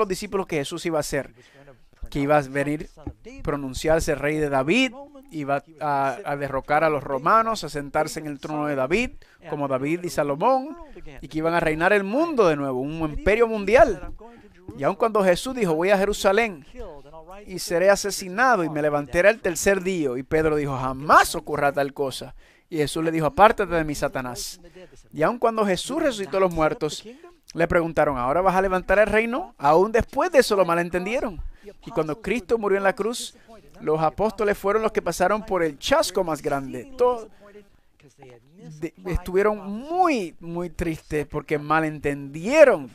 discípulos que Jesús iba a hacer? Que iba a venir, pronunciarse rey de David, iba a derrocar a los romanos, a sentarse en el trono de David, como David y Salomón, y que iban a reinar el mundo de nuevo, un imperio mundial. Y aun cuando Jesús dijo, voy a Jerusalén y seré asesinado y me levantaré el tercer día, y Pedro dijo, jamás ocurra tal cosa. Y Jesús le dijo, apártate de mí, Satanás. Y aun cuando Jesús resucitó a los muertos, le preguntaron, ¿ahora vas a levantar el reino? Aún después de eso lo malentendieron. Y cuando Cristo murió en la cruz, los apóstoles fueron los que pasaron por el chasco más grande. Estuvieron muy, muy tristes porque malentendieron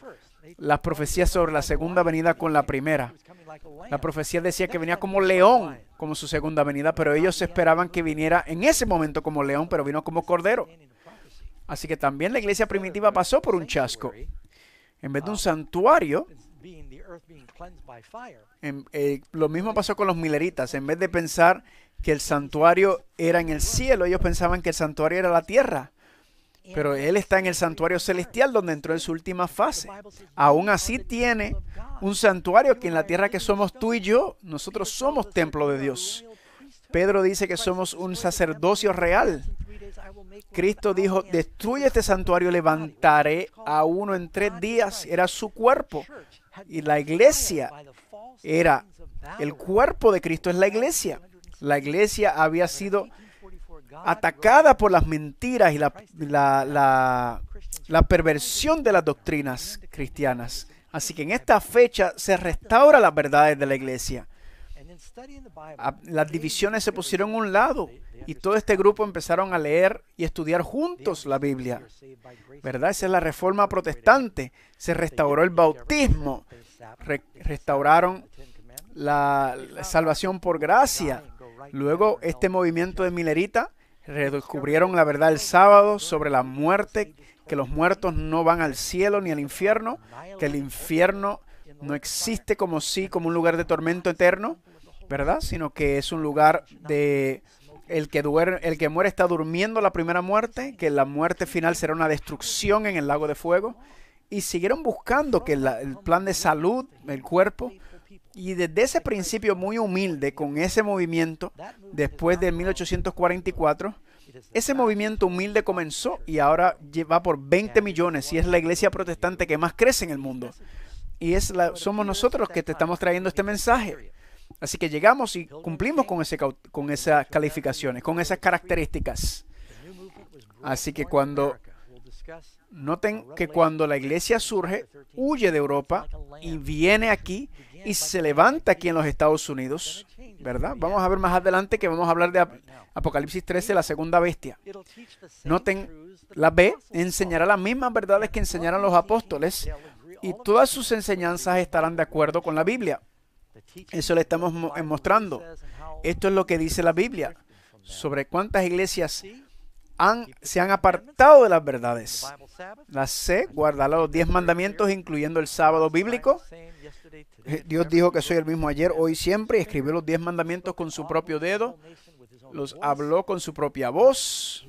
las profecías sobre la segunda venida con la primera. La profecía decía que venía como león, como su segunda venida, pero ellos esperaban que viniera en ese momento como león, pero vino como cordero. Así que también la iglesia primitiva pasó por un chasco. En vez de un santuario, lo mismo pasó con los mileritas. En vez de pensar que el santuario era en el cielo, ellos pensaban que el santuario era la tierra. Pero Él está en el santuario celestial donde entró en su última fase. Aún así tiene un santuario que en la tierra que somos tú y yo, nosotros somos templo de Dios. Pedro dice que somos un sacerdocio real. Cristo dijo, destruye este santuario, levantaré a uno en 3 días. Era su cuerpo. Y la iglesia era el cuerpo de Cristo, es la iglesia. La iglesia había sido atacada por las mentiras y la perversión de las doctrinas cristianas. Así que en esta fecha se restaura las verdades de la iglesia. Las divisiones se pusieron a un lado y todo este grupo empezaron a leer y estudiar juntos la Biblia. ¿Verdad? Esa es la reforma protestante. Se restauró el bautismo. Restauraron la salvación por gracia. Luego este movimiento de Millerita redescubrieron la verdad el sábado sobre la muerte, que los muertos no van al cielo ni al infierno, que el infierno no existe como un lugar de tormento eterno, ¿verdad? Sino que es un lugar de el que muere está durmiendo la primera muerte, que la muerte final será una destrucción en el lago de fuego. Y siguieron buscando que el plan de salud, el cuerpo, y desde ese principio muy humilde con ese movimiento, después de 1844, ese movimiento humilde comenzó y ahora va por 20 millones y es la iglesia protestante que más crece en el mundo. Y somos nosotros los que te estamos trayendo este mensaje. Así que llegamos y cumplimos con esas calificaciones, con esas características. Así que noten que cuando la iglesia surge, huye de Europa y viene aquí y se levanta aquí en los Estados Unidos, ¿verdad? Vamos a ver más adelante que vamos a hablar de Apocalipsis 13, la segunda bestia. Noten, la B enseñará las mismas verdades que enseñaron los apóstoles y todas sus enseñanzas estarán de acuerdo con la Biblia. Eso le estamos mostrando. Esto es lo que dice la Biblia sobre cuántas iglesias se han apartado de las verdades. La C, guardar los 10 mandamientos, incluyendo el sábado bíblico. Dios dijo que soy el mismo ayer, hoy y siempre, y escribió los 10 mandamientos con su propio dedo. Los habló con su propia voz,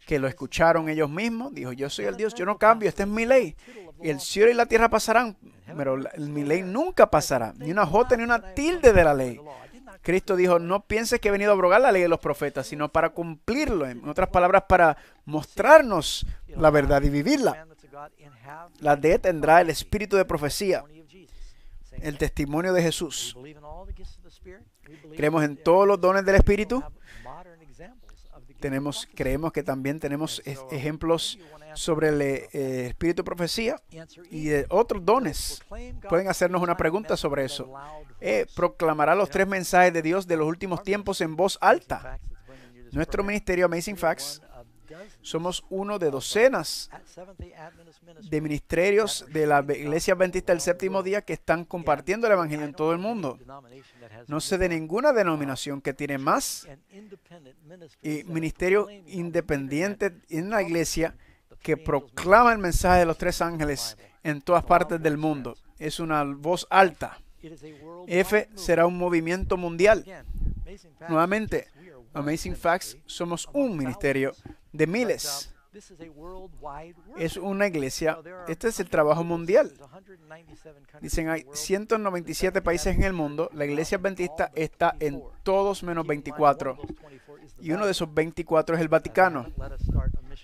que lo escucharon ellos mismos. Dijo, yo soy el Dios, yo no cambio, esta es mi ley. El cielo y la tierra pasarán, pero mi ley nunca pasará, ni una jota ni una tilde de la ley. Cristo dijo, no pienses que he venido a abrogar la ley de los profetas, sino para cumplirlo. En otras palabras, para mostrarnos la verdad y vivirla. La D tendrá el espíritu de profecía, el testimonio de Jesús. Creemos en todos los dones del espíritu. Creemos que también tenemos ejemplos sobre el espíritu de profecía y de otros dones. Pueden hacernos una pregunta sobre eso. Proclamará los 3 mensajes de Dios de los últimos tiempos en voz alta. Nuestro ministerio Amazing Facts, somos uno de docenas de ministerios de la Iglesia Adventista del Séptimo Día que están compartiendo el Evangelio en todo el mundo. No sé de ninguna denominación que tiene más ministerio independiente en la iglesia que proclama el mensaje de los 3 ángeles en todas partes del mundo. Es una voz alta. F será un movimiento mundial. Nuevamente, Amazing Facts somos un ministerio de miles. Es una iglesia. Este es el trabajo mundial. Dicen, hay 197 países en el mundo. La iglesia adventista está en todos menos 24. Y uno de esos 24 es el Vaticano.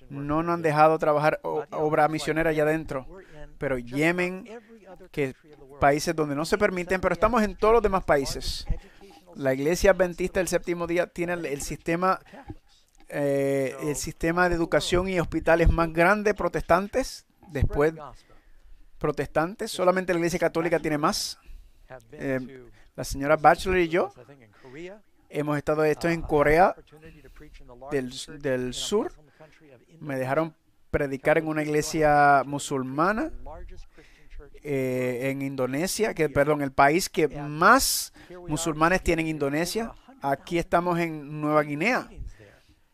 No nos han dejado trabajar obra misionera allá adentro. Pero Yemen, que países donde no se permiten, pero estamos en todos los demás países. La iglesia adventista del séptimo día tiene el sistema de educación y hospitales más grande protestantes. Después, protestantes. Solamente la iglesia católica tiene más. La señora Bachelor y yo hemos estado en Corea del Sur. Me dejaron predicar en una iglesia musulmana en Indonesia, el país que más musulmanes tiene en Indonesia. Aquí estamos en Nueva Guinea.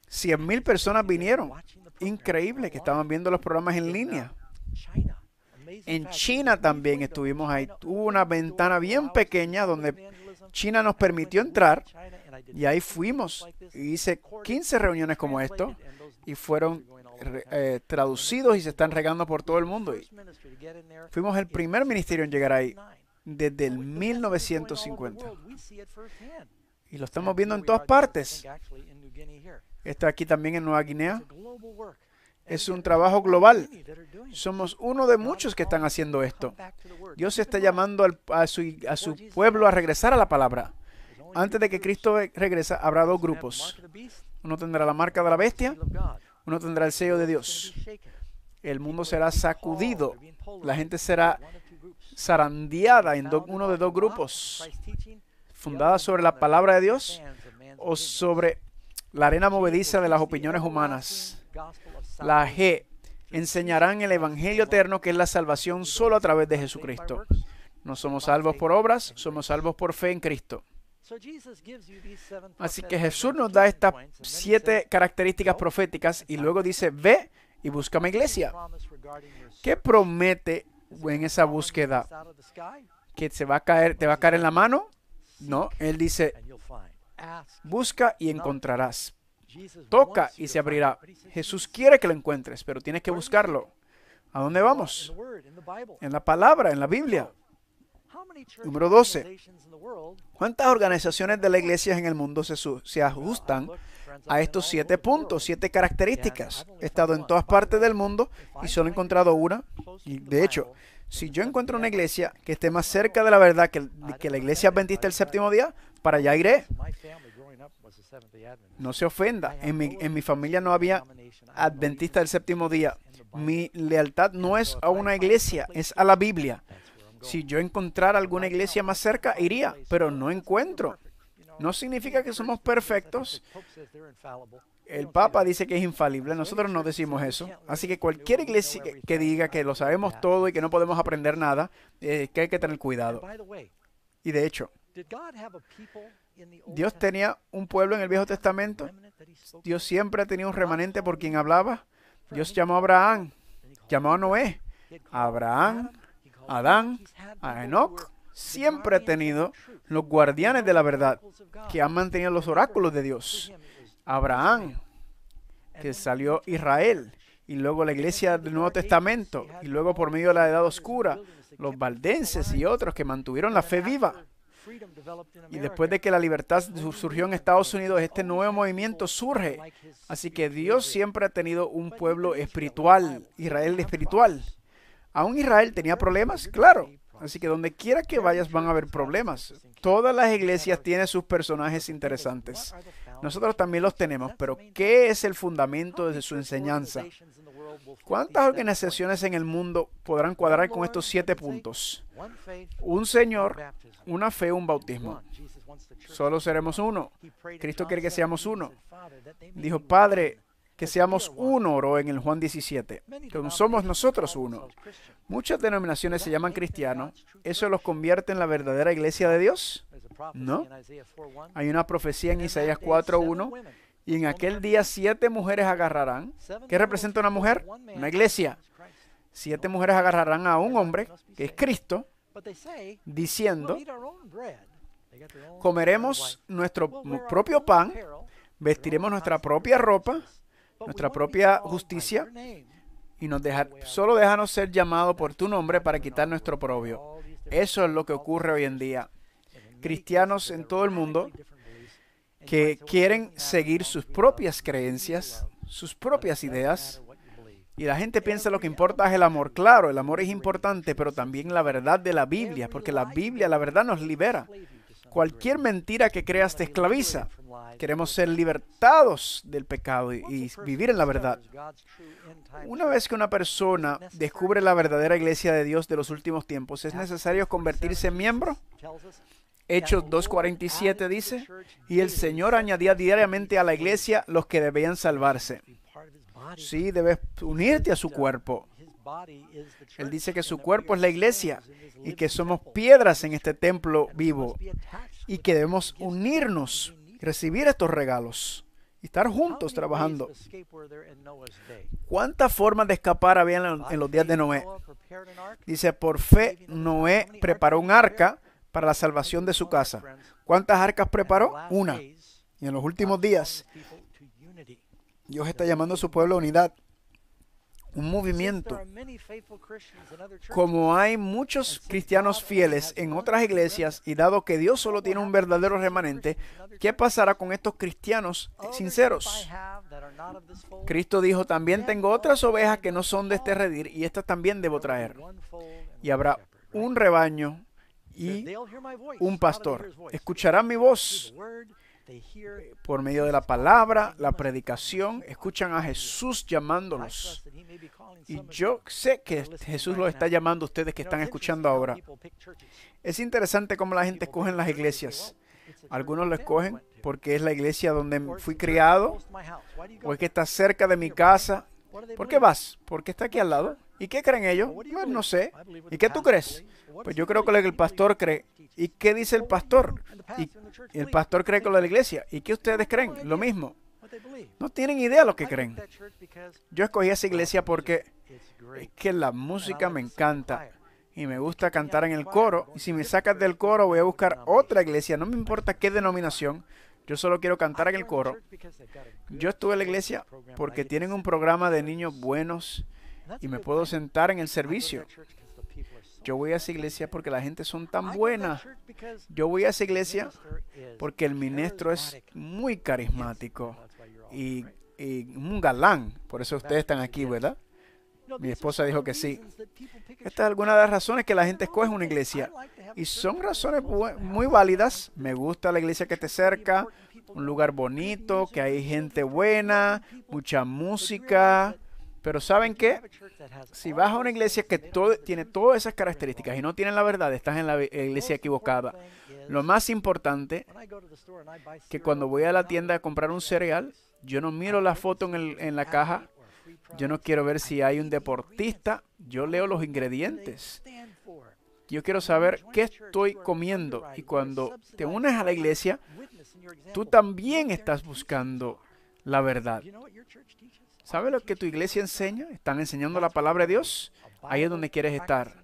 100,000 personas vinieron. Increíble que estaban viendo los programas en línea. En China también estuvimos ahí. Hubo una ventana bien pequeña donde China nos permitió entrar y ahí fuimos. Y hice 15 reuniones como esto y fueron traducidos y se están regando por todo el mundo. Y fuimos el primer ministerio en llegar ahí desde el 1950. Y lo estamos viendo en todas partes. Está aquí también en Nueva Guinea. Es un trabajo global. Somos uno de muchos que están haciendo esto. Dios está llamando a su pueblo a regresar a la palabra. Antes de que Cristo regrese, habrá dos grupos. Uno tendrá la marca de la bestia, uno tendrá el sello de Dios. El mundo será sacudido. La gente será zarandeada en uno de dos grupos, fundada sobre la palabra de Dios o sobre la arena movediza de las opiniones humanas. La G enseñarán el evangelio eterno, que es la salvación solo a través de Jesucristo. No somos salvos por obras, somos salvos por fe en Cristo. Así que Jesús nos da estas 7 características proféticas y luego dice, ve y búscame iglesia. ¿Qué promete en esa búsqueda? ¿Que te va a caer en la mano? No, Él dice, busca y encontrarás. Toca y se abrirá. Jesús quiere que lo encuentres, pero tienes que buscarlo. ¿A dónde vamos? En la palabra, en la Biblia. Número 12. ¿Cuántas organizaciones de la iglesia en el mundo se ajustan a estos 7 puntos, 7 características? He estado en todas partes del mundo y solo he encontrado una. Y de hecho, si yo encuentro una iglesia que esté más cerca de la verdad que la iglesia adventista del séptimo día, para allá iré. No se ofenda. En mi familia no había adventista del séptimo día. Mi lealtad no es a una iglesia, es a la Biblia. Si yo encontrara alguna iglesia más cerca, iría, pero no encuentro. No significa que somos perfectos. El Papa dice que es infalible. Nosotros no decimos eso. Así que cualquier iglesia que diga que lo sabemos todo y que no podemos aprender nada, que hay que tener cuidado. Y de hecho, Dios tenía un pueblo en el Viejo Testamento. Dios siempre ha tenido un remanente por quien hablaba. Dios llamó a Abraham, llamó a Noé, a Abraham, a Adán, a Enoc. Siempre ha tenido los guardianes de la verdad que han mantenido los oráculos de Dios. Abraham, que salió Israel, y luego la iglesia del Nuevo Testamento, y luego por medio de la Edad Oscura, los valdenses y otros que mantuvieron la fe viva. Y después de que la libertad surgió en Estados Unidos, este nuevo movimiento surge. Así que Dios siempre ha tenido un pueblo espiritual, Israel espiritual. ¿Aún Israel tenía problemas? Claro. Así que donde quiera que vayas van a haber problemas. Todas las iglesias tienen sus personajes interesantes. Nosotros también los tenemos, pero ¿qué es el fundamento de su enseñanza? ¿Cuántas organizaciones en el mundo podrán cuadrar con estos 7 puntos? Un Señor, una fe, un bautismo. Solo seremos uno. Cristo quiere que seamos uno. Dijo, Padre, que seamos uno, oró en el Juan 17. Que somos nosotros uno. Muchas denominaciones se llaman cristianos. ¿Eso los convierte en la verdadera iglesia de Dios? No. Hay una profecía en Isaías 4:1. Y en aquel día 7 mujeres agarrarán. ¿Qué representa una mujer? Una iglesia. 7 mujeres agarrarán a un hombre, que es Cristo, diciendo, comeremos nuestro propio pan, vestiremos nuestra propia ropa, nuestra propia justicia, y solo déjanos ser llamados por tu nombre para quitar nuestro oprobio. Eso es lo que ocurre hoy en día. Cristianos en todo el mundo que quieren seguir sus propias creencias, sus propias ideas, y la gente piensa lo que importa es el amor. Claro, el amor es importante, pero también la verdad de la Biblia, porque la Biblia, la verdad nos libera. Cualquier mentira que creas te esclaviza. Queremos ser libertados del pecado y vivir en la verdad. Una vez que una persona descubre la verdadera iglesia de Dios de los últimos tiempos, ¿es necesario convertirse en miembro? Hechos 2:47 dice, y el Señor añadía diariamente a la iglesia los que debían salvarse. Sí, debes unirte a su cuerpo. Él dice que su cuerpo es la iglesia y que somos piedras en este templo vivo y que debemos unirnos, recibir estos regalos y estar juntos trabajando. ¿Cuántas formas de escapar había en los días de Noé? Dice, por fe Noé preparó un arca para la salvación de su casa. ¿Cuántas arcas preparó? Una. Y en los últimos días, Dios está llamando a su pueblo a unidad. Un movimiento. Como hay muchos cristianos fieles en otras iglesias y dado que Dios solo tiene un verdadero remanente, ¿qué pasará con estos cristianos sinceros? Cristo dijo, también tengo otras ovejas que no son de este redil y estas también debo traer. Y habrá un rebaño y un pastor. Escucharán mi voz. Por medio de la palabra, la predicación, escuchan a Jesús llamándolos. Y yo sé que Jesús los está llamando a ustedes que están escuchando ahora. Es interesante cómo la gente escoge en las iglesias. Algunos lo escogen porque es la iglesia donde fui criado, o es que está cerca de mi casa. ¿Por qué vas? Porque está aquí al lado. ¿Y qué creen ellos? Pues no sé. ¿Y qué tú crees? Pues yo creo que lo que el pastor cree. ¿Y qué dice el pastor? Y el pastor cree con la iglesia. ¿Y qué ustedes creen? Lo mismo. No tienen idea de lo que creen. Yo escogí esa iglesia porque es que la música me encanta y me gusta cantar en el coro. Y si me sacas del coro voy a buscar otra iglesia. No me importa qué denominación. Yo solo quiero cantar en el coro. Yo estuve en la iglesia porque tienen un programa de niños buenos y me puedo sentar en el servicio. Yo voy a esa iglesia porque la gente son tan buena. Yo voy a esa iglesia porque el ministro es muy carismático y un galán. Por eso ustedes están aquí, ¿verdad? Mi esposa dijo que sí. Esta es alguna de las razones que la gente escoge una iglesia. Y son razones muy válidas. Me gusta la iglesia que esté cerca, un lugar bonito, que hay gente buena, mucha música. Pero ¿saben qué? Si vas a una iglesia que tiene todas esas características y no tienen la verdad, estás en la iglesia equivocada. Lo más importante que cuando voy a la tienda a comprar un cereal, yo no miro la foto en la caja. Yo no quiero ver si hay un deportista. Yo leo los ingredientes. Yo quiero saber qué estoy comiendo. Y cuando te unes a la iglesia, tú también estás buscando la verdad. ¿Sabes lo que tu iglesia enseña? ¿Están enseñando la palabra de Dios? Ahí es donde quieres estar.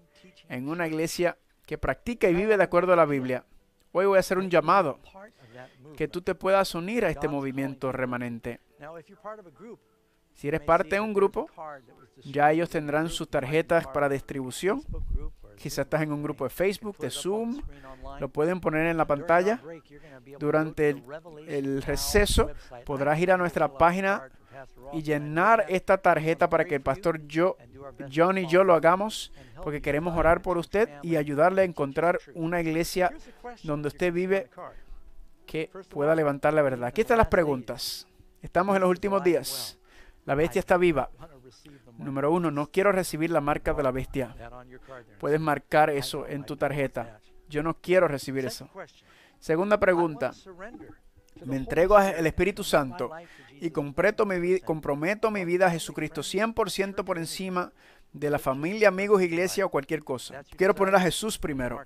En una iglesia que practica y vive de acuerdo a la Biblia. Hoy voy a hacer un llamado. Que tú te puedas unir a este movimiento remanente. Si eres parte de un grupo, ya ellos tendrán sus tarjetas para distribución. Quizás estás en un grupo de Facebook, de Zoom. Lo pueden poner en la pantalla. Durante el receso podrás ir a nuestra página y llenar esta tarjeta para que el pastor John y yo lo hagamos, porque queremos orar por usted y ayudarle a encontrar una iglesia donde usted vive que pueda levantar la verdad. Aquí están las preguntas. Estamos en los últimos días. La bestia está viva. Número 1, no quiero recibir la marca de la bestia. Puedes marcar eso en tu tarjeta. Yo no quiero recibir eso. Segunda pregunta. Me entrego al Espíritu Santo y comprometo mi vida a Jesucristo 100% por encima de la familia, amigos, iglesia o cualquier cosa. Quiero poner a Jesús primero.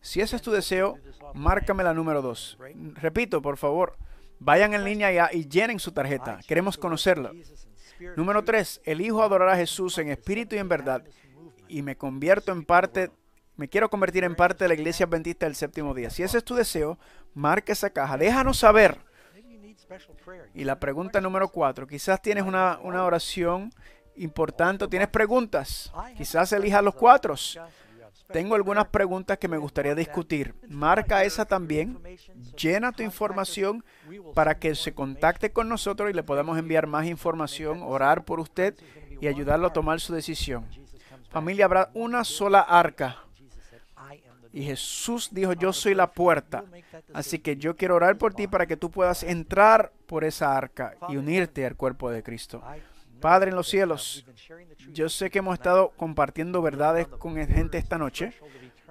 Si ese es tu deseo, márcame la número 2. Repito, por favor, vayan en línea y llenen su tarjeta. Queremos conocerla. Número 3, elijo adorar a Jesús en espíritu y en verdad y me quiero convertir en parte de la iglesia adventista del séptimo día. Si ese es tu deseo, marca esa caja. Déjanos saber. Y la pregunta número 4, quizás tienes una oración importante, tienes preguntas. Quizás elijas los 4. Tengo algunas preguntas que me gustaría discutir. Marca esa también. Llena tu información para que se contacte con nosotros y le podamos enviar más información, orar por usted y ayudarlo a tomar su decisión. Familia, habrá una sola arca. Y Jesús dijo, yo soy la puerta. Así que yo quiero orar por ti para que tú puedas entrar por esa arca y unirte al cuerpo de Cristo. Padre en los cielos, yo sé que hemos estado compartiendo verdades con gente esta noche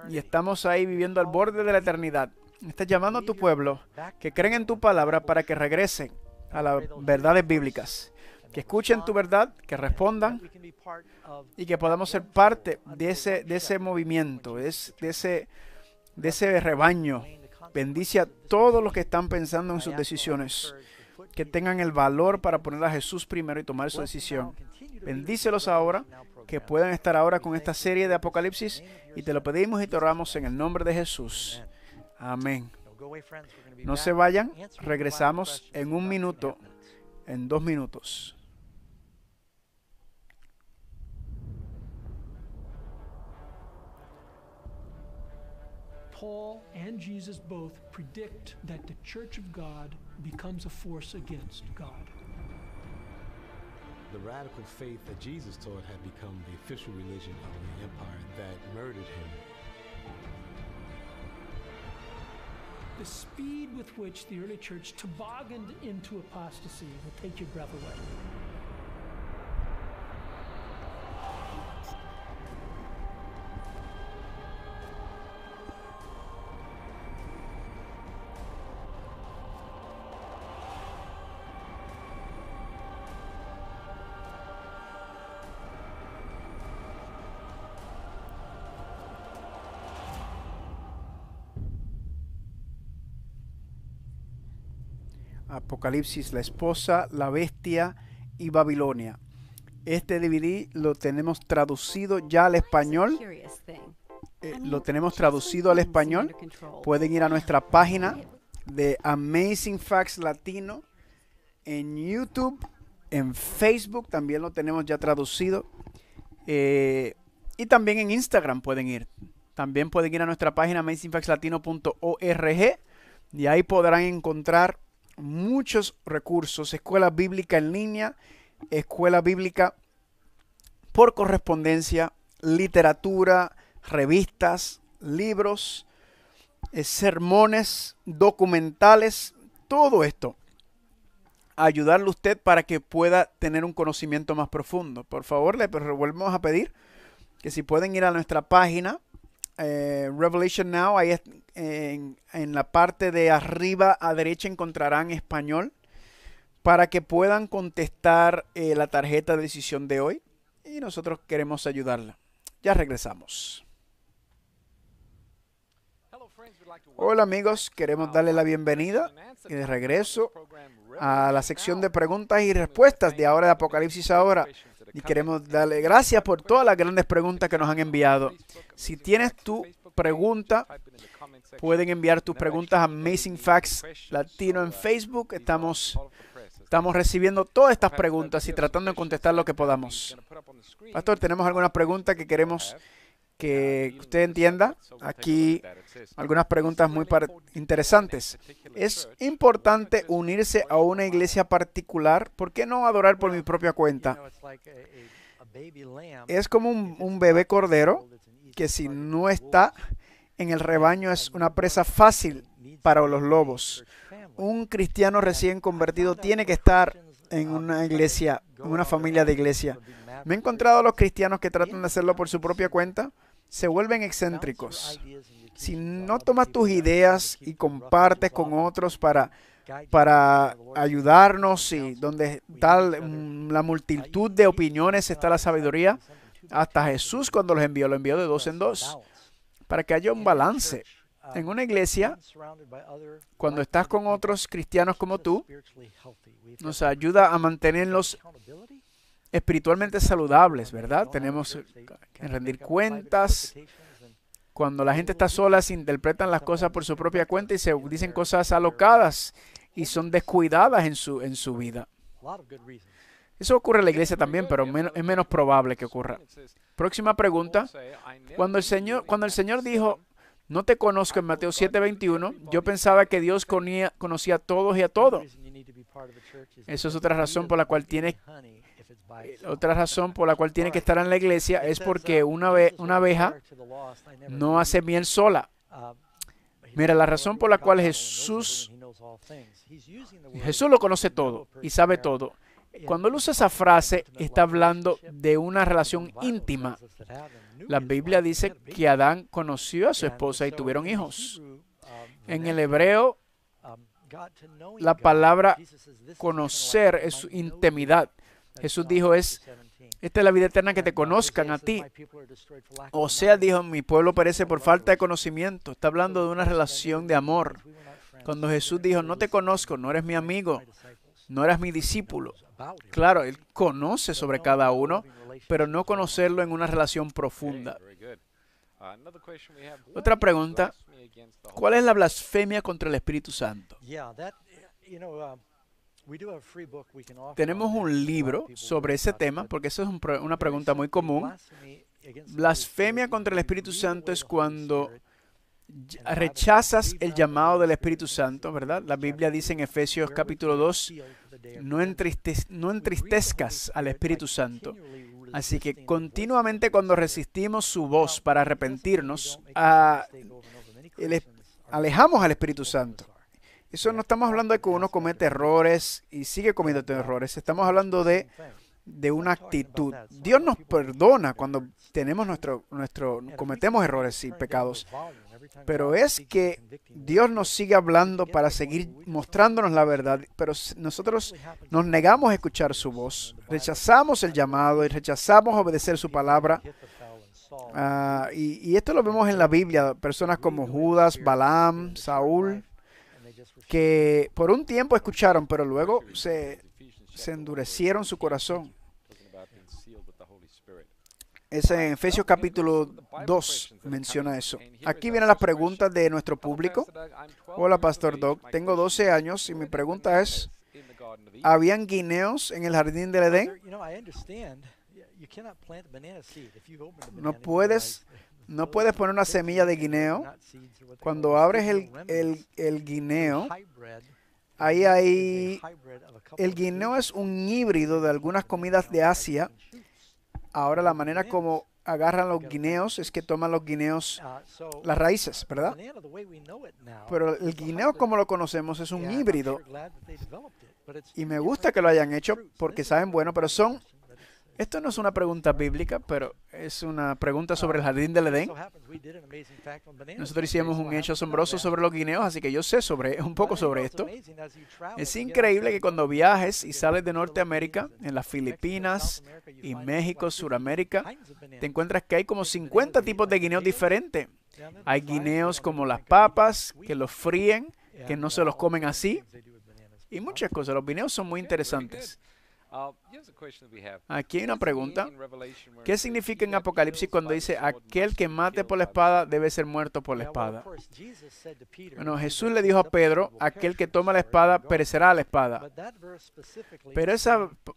y estamos ahí viviendo al borde de la eternidad. Estás llamando a tu pueblo que creen en tu palabra para que regresen a las verdades bíblicas, que escuchen tu verdad, que respondan y que podamos ser parte de ese movimiento, de ese rebaño. Bendice a todos los que están pensando en sus decisiones, que tengan el valor para poner a Jesús primero y tomar su decisión. Bendícelos ahora que puedan estar ahora con esta serie de Apocalipsis, y te lo pedimos y te oramos en el nombre de Jesús. Amén. No se vayan, regresamos en un minuto, en 2 minutos. Paul and Jesus both predict that the Church of God becomes a force against God. The radical faith that Jesus taught had become the official religion of the empire that murdered him. The speed with which the early church tobogganed into apostasy will take your breath away. Apocalipsis, la esposa, la bestia y Babilonia. Este DVD lo tenemos traducido ya al español. Lo tenemos traducido al español. Pueden ir a nuestra página de Amazing Facts Latino en YouTube, en Facebook también lo tenemos ya traducido. Y también en Instagram pueden ir. También pueden ir a nuestra página amazingfactslatino.org y ahí podrán encontrar muchos recursos, escuela bíblica en línea, escuela bíblica por correspondencia, literatura, revistas, libros, sermones, documentales, todo esto. Ayudarle a usted para que pueda tener un conocimiento más profundo. Por favor, le volvemos a pedir que si pueden ir a nuestra página, Revelation Now, ahí en la parte de arriba a derecha encontrarán español para que puedan contestar la tarjeta de decisión de hoy, y nosotros queremos ayudarla. Ya regresamos. Hola amigos, queremos darle la bienvenida y de regreso a la sección de preguntas y respuestas de Ahora de Apocalipsis Ahora. Y queremos darle gracias por todas las grandes preguntas que nos han enviado. Si tienes tu pregunta, pueden enviar tus preguntas a Amazing Facts Latino en Facebook. Estamos recibiendo todas estas preguntas y tratando de contestar lo que podamos. Pastor, tenemos algunas preguntas que queremos que usted entienda. Aquí algunas preguntas muy interesantes. ¿Es importante unirse a una iglesia particular? ¿Por qué no adorar por mi propia cuenta? Es como un bebé cordero que si no está en el rebaño es una presa fácil para los lobos. Un cristiano recién convertido tiene que estar en una iglesia, en una familia de iglesia. Me he encontrado a los cristianos que tratan de hacerlo por su propia cuenta. Se vuelven excéntricos. Si no tomas tus ideas y compartes con otros para ayudarnos, y donde está la multitud de opiniones está la sabiduría, hasta Jesús cuando lo envió de 2 en 2, para que haya un balance. En una iglesia, cuando estás con otros cristianos como tú, nos ayuda a mantenerlos espiritualmente saludables, ¿verdad? Tenemos que rendir cuentas. Cuando la gente está sola, se interpretan las cosas por su propia cuenta y se dicen cosas alocadas y son descuidadas en su vida. Eso ocurre en la iglesia también, pero es menos probable que ocurra. Próxima pregunta. Cuando el Señor dijo, no te conozco en Mateo 7:21, yo pensaba que Dios conocía a todos y a todo. Eso es otra razón por la cual tiene que estar en la iglesia, es porque una abeja no hace miel sola. Mira, la razón por la cual Jesús lo conoce todo y sabe todo. Cuando él usa esa frase, está hablando de una relación íntima. La Biblia dice que Adán conoció a su esposa y tuvieron hijos. En el hebreo, la palabra conocer es intimidad. Jesús dijo, esta es la vida eterna, que te conozcan a ti. O sea, dijo, mi pueblo perece por falta de conocimiento. Está hablando de una relación de amor. Cuando Jesús dijo, no te conozco, no eres mi amigo, no eras mi discípulo. Claro, Él conoce sobre cada uno, pero no conocerlo en una relación profunda. Otra pregunta, ¿cuál es la blasfemia contra el Espíritu Santo? Tenemos un libro sobre ese tema, porque eso es una pregunta muy común. Blasfemia contra el Espíritu Santo es cuando rechazas el llamado del Espíritu Santo, ¿verdad? La Biblia dice en Efesios capítulo 2, no entristezcas al Espíritu Santo. Así que continuamente cuando resistimos su voz para arrepentirnos, alejamos al Espíritu Santo. Eso no estamos hablando de que uno comete errores y sigue cometiendo errores. Estamos hablando de una actitud. Dios nos perdona cuando cometemos errores y pecados. Pero es que Dios nos sigue hablando para seguir mostrándonos la verdad, pero nosotros nos negamos a escuchar su voz, rechazamos el llamado y rechazamos obedecer su palabra. Y esto lo vemos en la Biblia, personas como Judas, Balaam, Saúl, que por un tiempo escucharon, pero luego se endurecieron su corazón. Es en Efesios capítulo 2 menciona eso. Aquí vienen las preguntas de nuestro público. Hola, Pastor Doug. Tengo 12 años y mi pregunta es, ¿habían guineos en el jardín del Edén? No puedes poner una semilla de guineo. Cuando abres el guineo, el guineo es un híbrido de algunas comidas de Asia. Ahora la manera como agarran los guineos es que toman los guineos, las raíces, ¿verdad? Pero el guineo como lo conocemos es un híbrido. Y me gusta que lo hayan hecho porque saben bueno, pero esto no es una pregunta bíblica, pero es una pregunta sobre el jardín del Edén. Nosotros hicimos un hecho asombroso sobre los guineos, así que yo sé un poco sobre esto. Es increíble que cuando viajes y sales de Norteamérica, en las Filipinas y México, Suramérica, te encuentras que hay como 50 tipos de guineos diferentes. Hay guineos como las papas, que los fríen, que no se los comen así, y muchas cosas. Los guineos son muy interesantes. Aquí hay una pregunta. ¿Qué significa en Apocalipsis cuando dice aquel que mate por la espada debe ser muerto por la espada? Bueno, Jesús le dijo a Pedro, aquel que toma la espada perecerá a la espada. Pero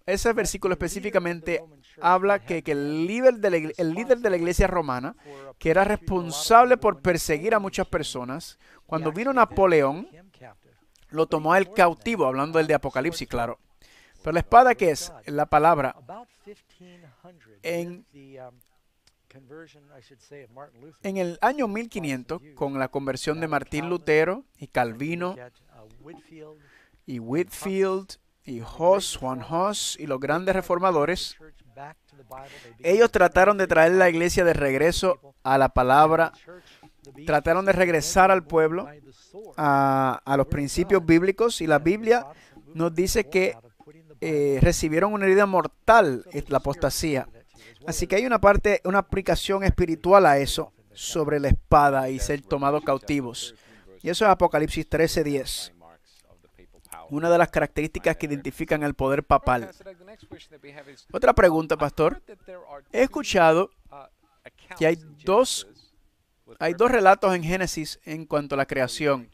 ese versículo específicamente habla que el líder de la iglesia romana, que era responsable por perseguir a muchas personas, cuando vino Napoleón, lo tomó a él cautivo, hablando del de Apocalipsis, claro. Pero la espada, ¿qué es? La palabra. En el año 1500, con la conversión de Martín Lutero y Calvino y Whitefield y Juan Hus y los grandes reformadores, ellos trataron de traer la iglesia de regreso a la palabra, trataron de regresar al pueblo a los principios bíblicos, y la Biblia nos dice que recibieron una herida mortal, la apostasía. Así que hay una aplicación espiritual a eso, sobre la espada y ser tomados cautivos. Y eso es Apocalipsis 13:10. Una de las características que identifican el poder papal. Otra pregunta, pastor. He escuchado que hay dos relatos en Génesis en cuanto a la creación.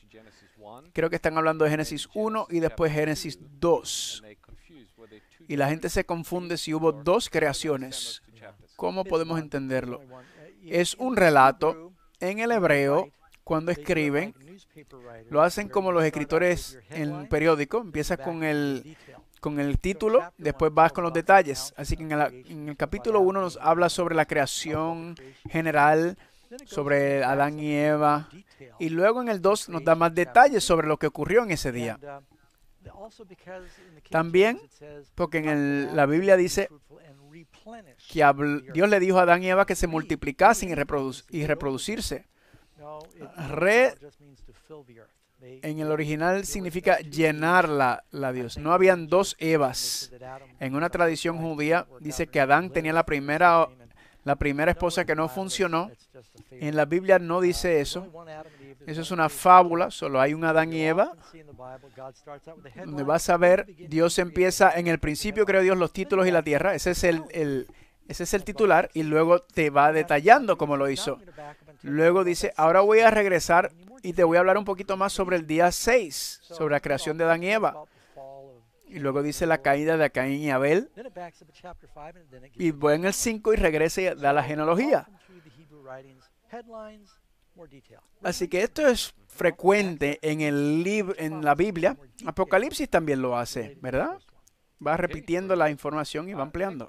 Creo que están hablando de Génesis 1 y después Génesis 2. Y la gente se confunde si hubo dos creaciones. ¿Cómo podemos entenderlo? Es un relato en el hebreo. Cuando escriben, lo hacen como los escritores en un periódico. Empiezas con el título, después vas con los detalles. Así que en el capítulo 1 nos habla sobre la creación general, sobre Adán y Eva. Y luego en el 2 nos da más detalles sobre lo que ocurrió en ese día. También, porque la Biblia dice que Dios le dijo a Adán y Eva que se multiplicasen y reproducirse. En el original significa llenarla, Dios. No habían dos Evas. En una tradición judía dice que Adán tenía la la primera esposa que no funcionó. En la Biblia no dice eso. Eso es una fábula. Solo hay un Adán y Eva. Donde vas a ver, Dios empieza, en el principio creó Dios los títulos y la tierra. Ese es el titular. Y luego te va detallando cómo lo hizo. Luego dice, ahora voy a regresar y te voy a hablar un poquito más sobre el día 6, sobre la creación de Adán y Eva. Y luego dice la caída de Caín y Abel. Y voy en el 5 y regresa y da la genealogía. Así que esto es frecuente en la Biblia. Apocalipsis también lo hace, ¿verdad? Va repitiendo la información y va ampliando.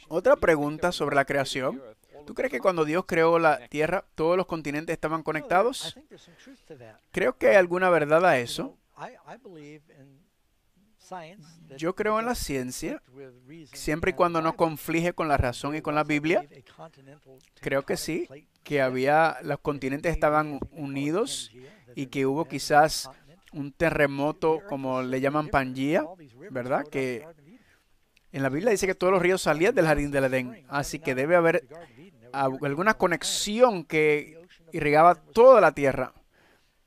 Otra pregunta sobre la creación. ¿Tú crees que cuando Dios creó la tierra, todos los continentes estaban conectados? Creo que hay alguna verdad a eso. Yo creo en la ciencia, siempre y cuando no conflige con la razón y con la Biblia. Creo que sí, que los continentes estaban unidos y que hubo quizás un terremoto, como le llaman Pangea, ¿verdad? Que en la Biblia dice que todos los ríos salían del jardín del Edén. Así que debe haber alguna conexión que irrigaba toda la tierra.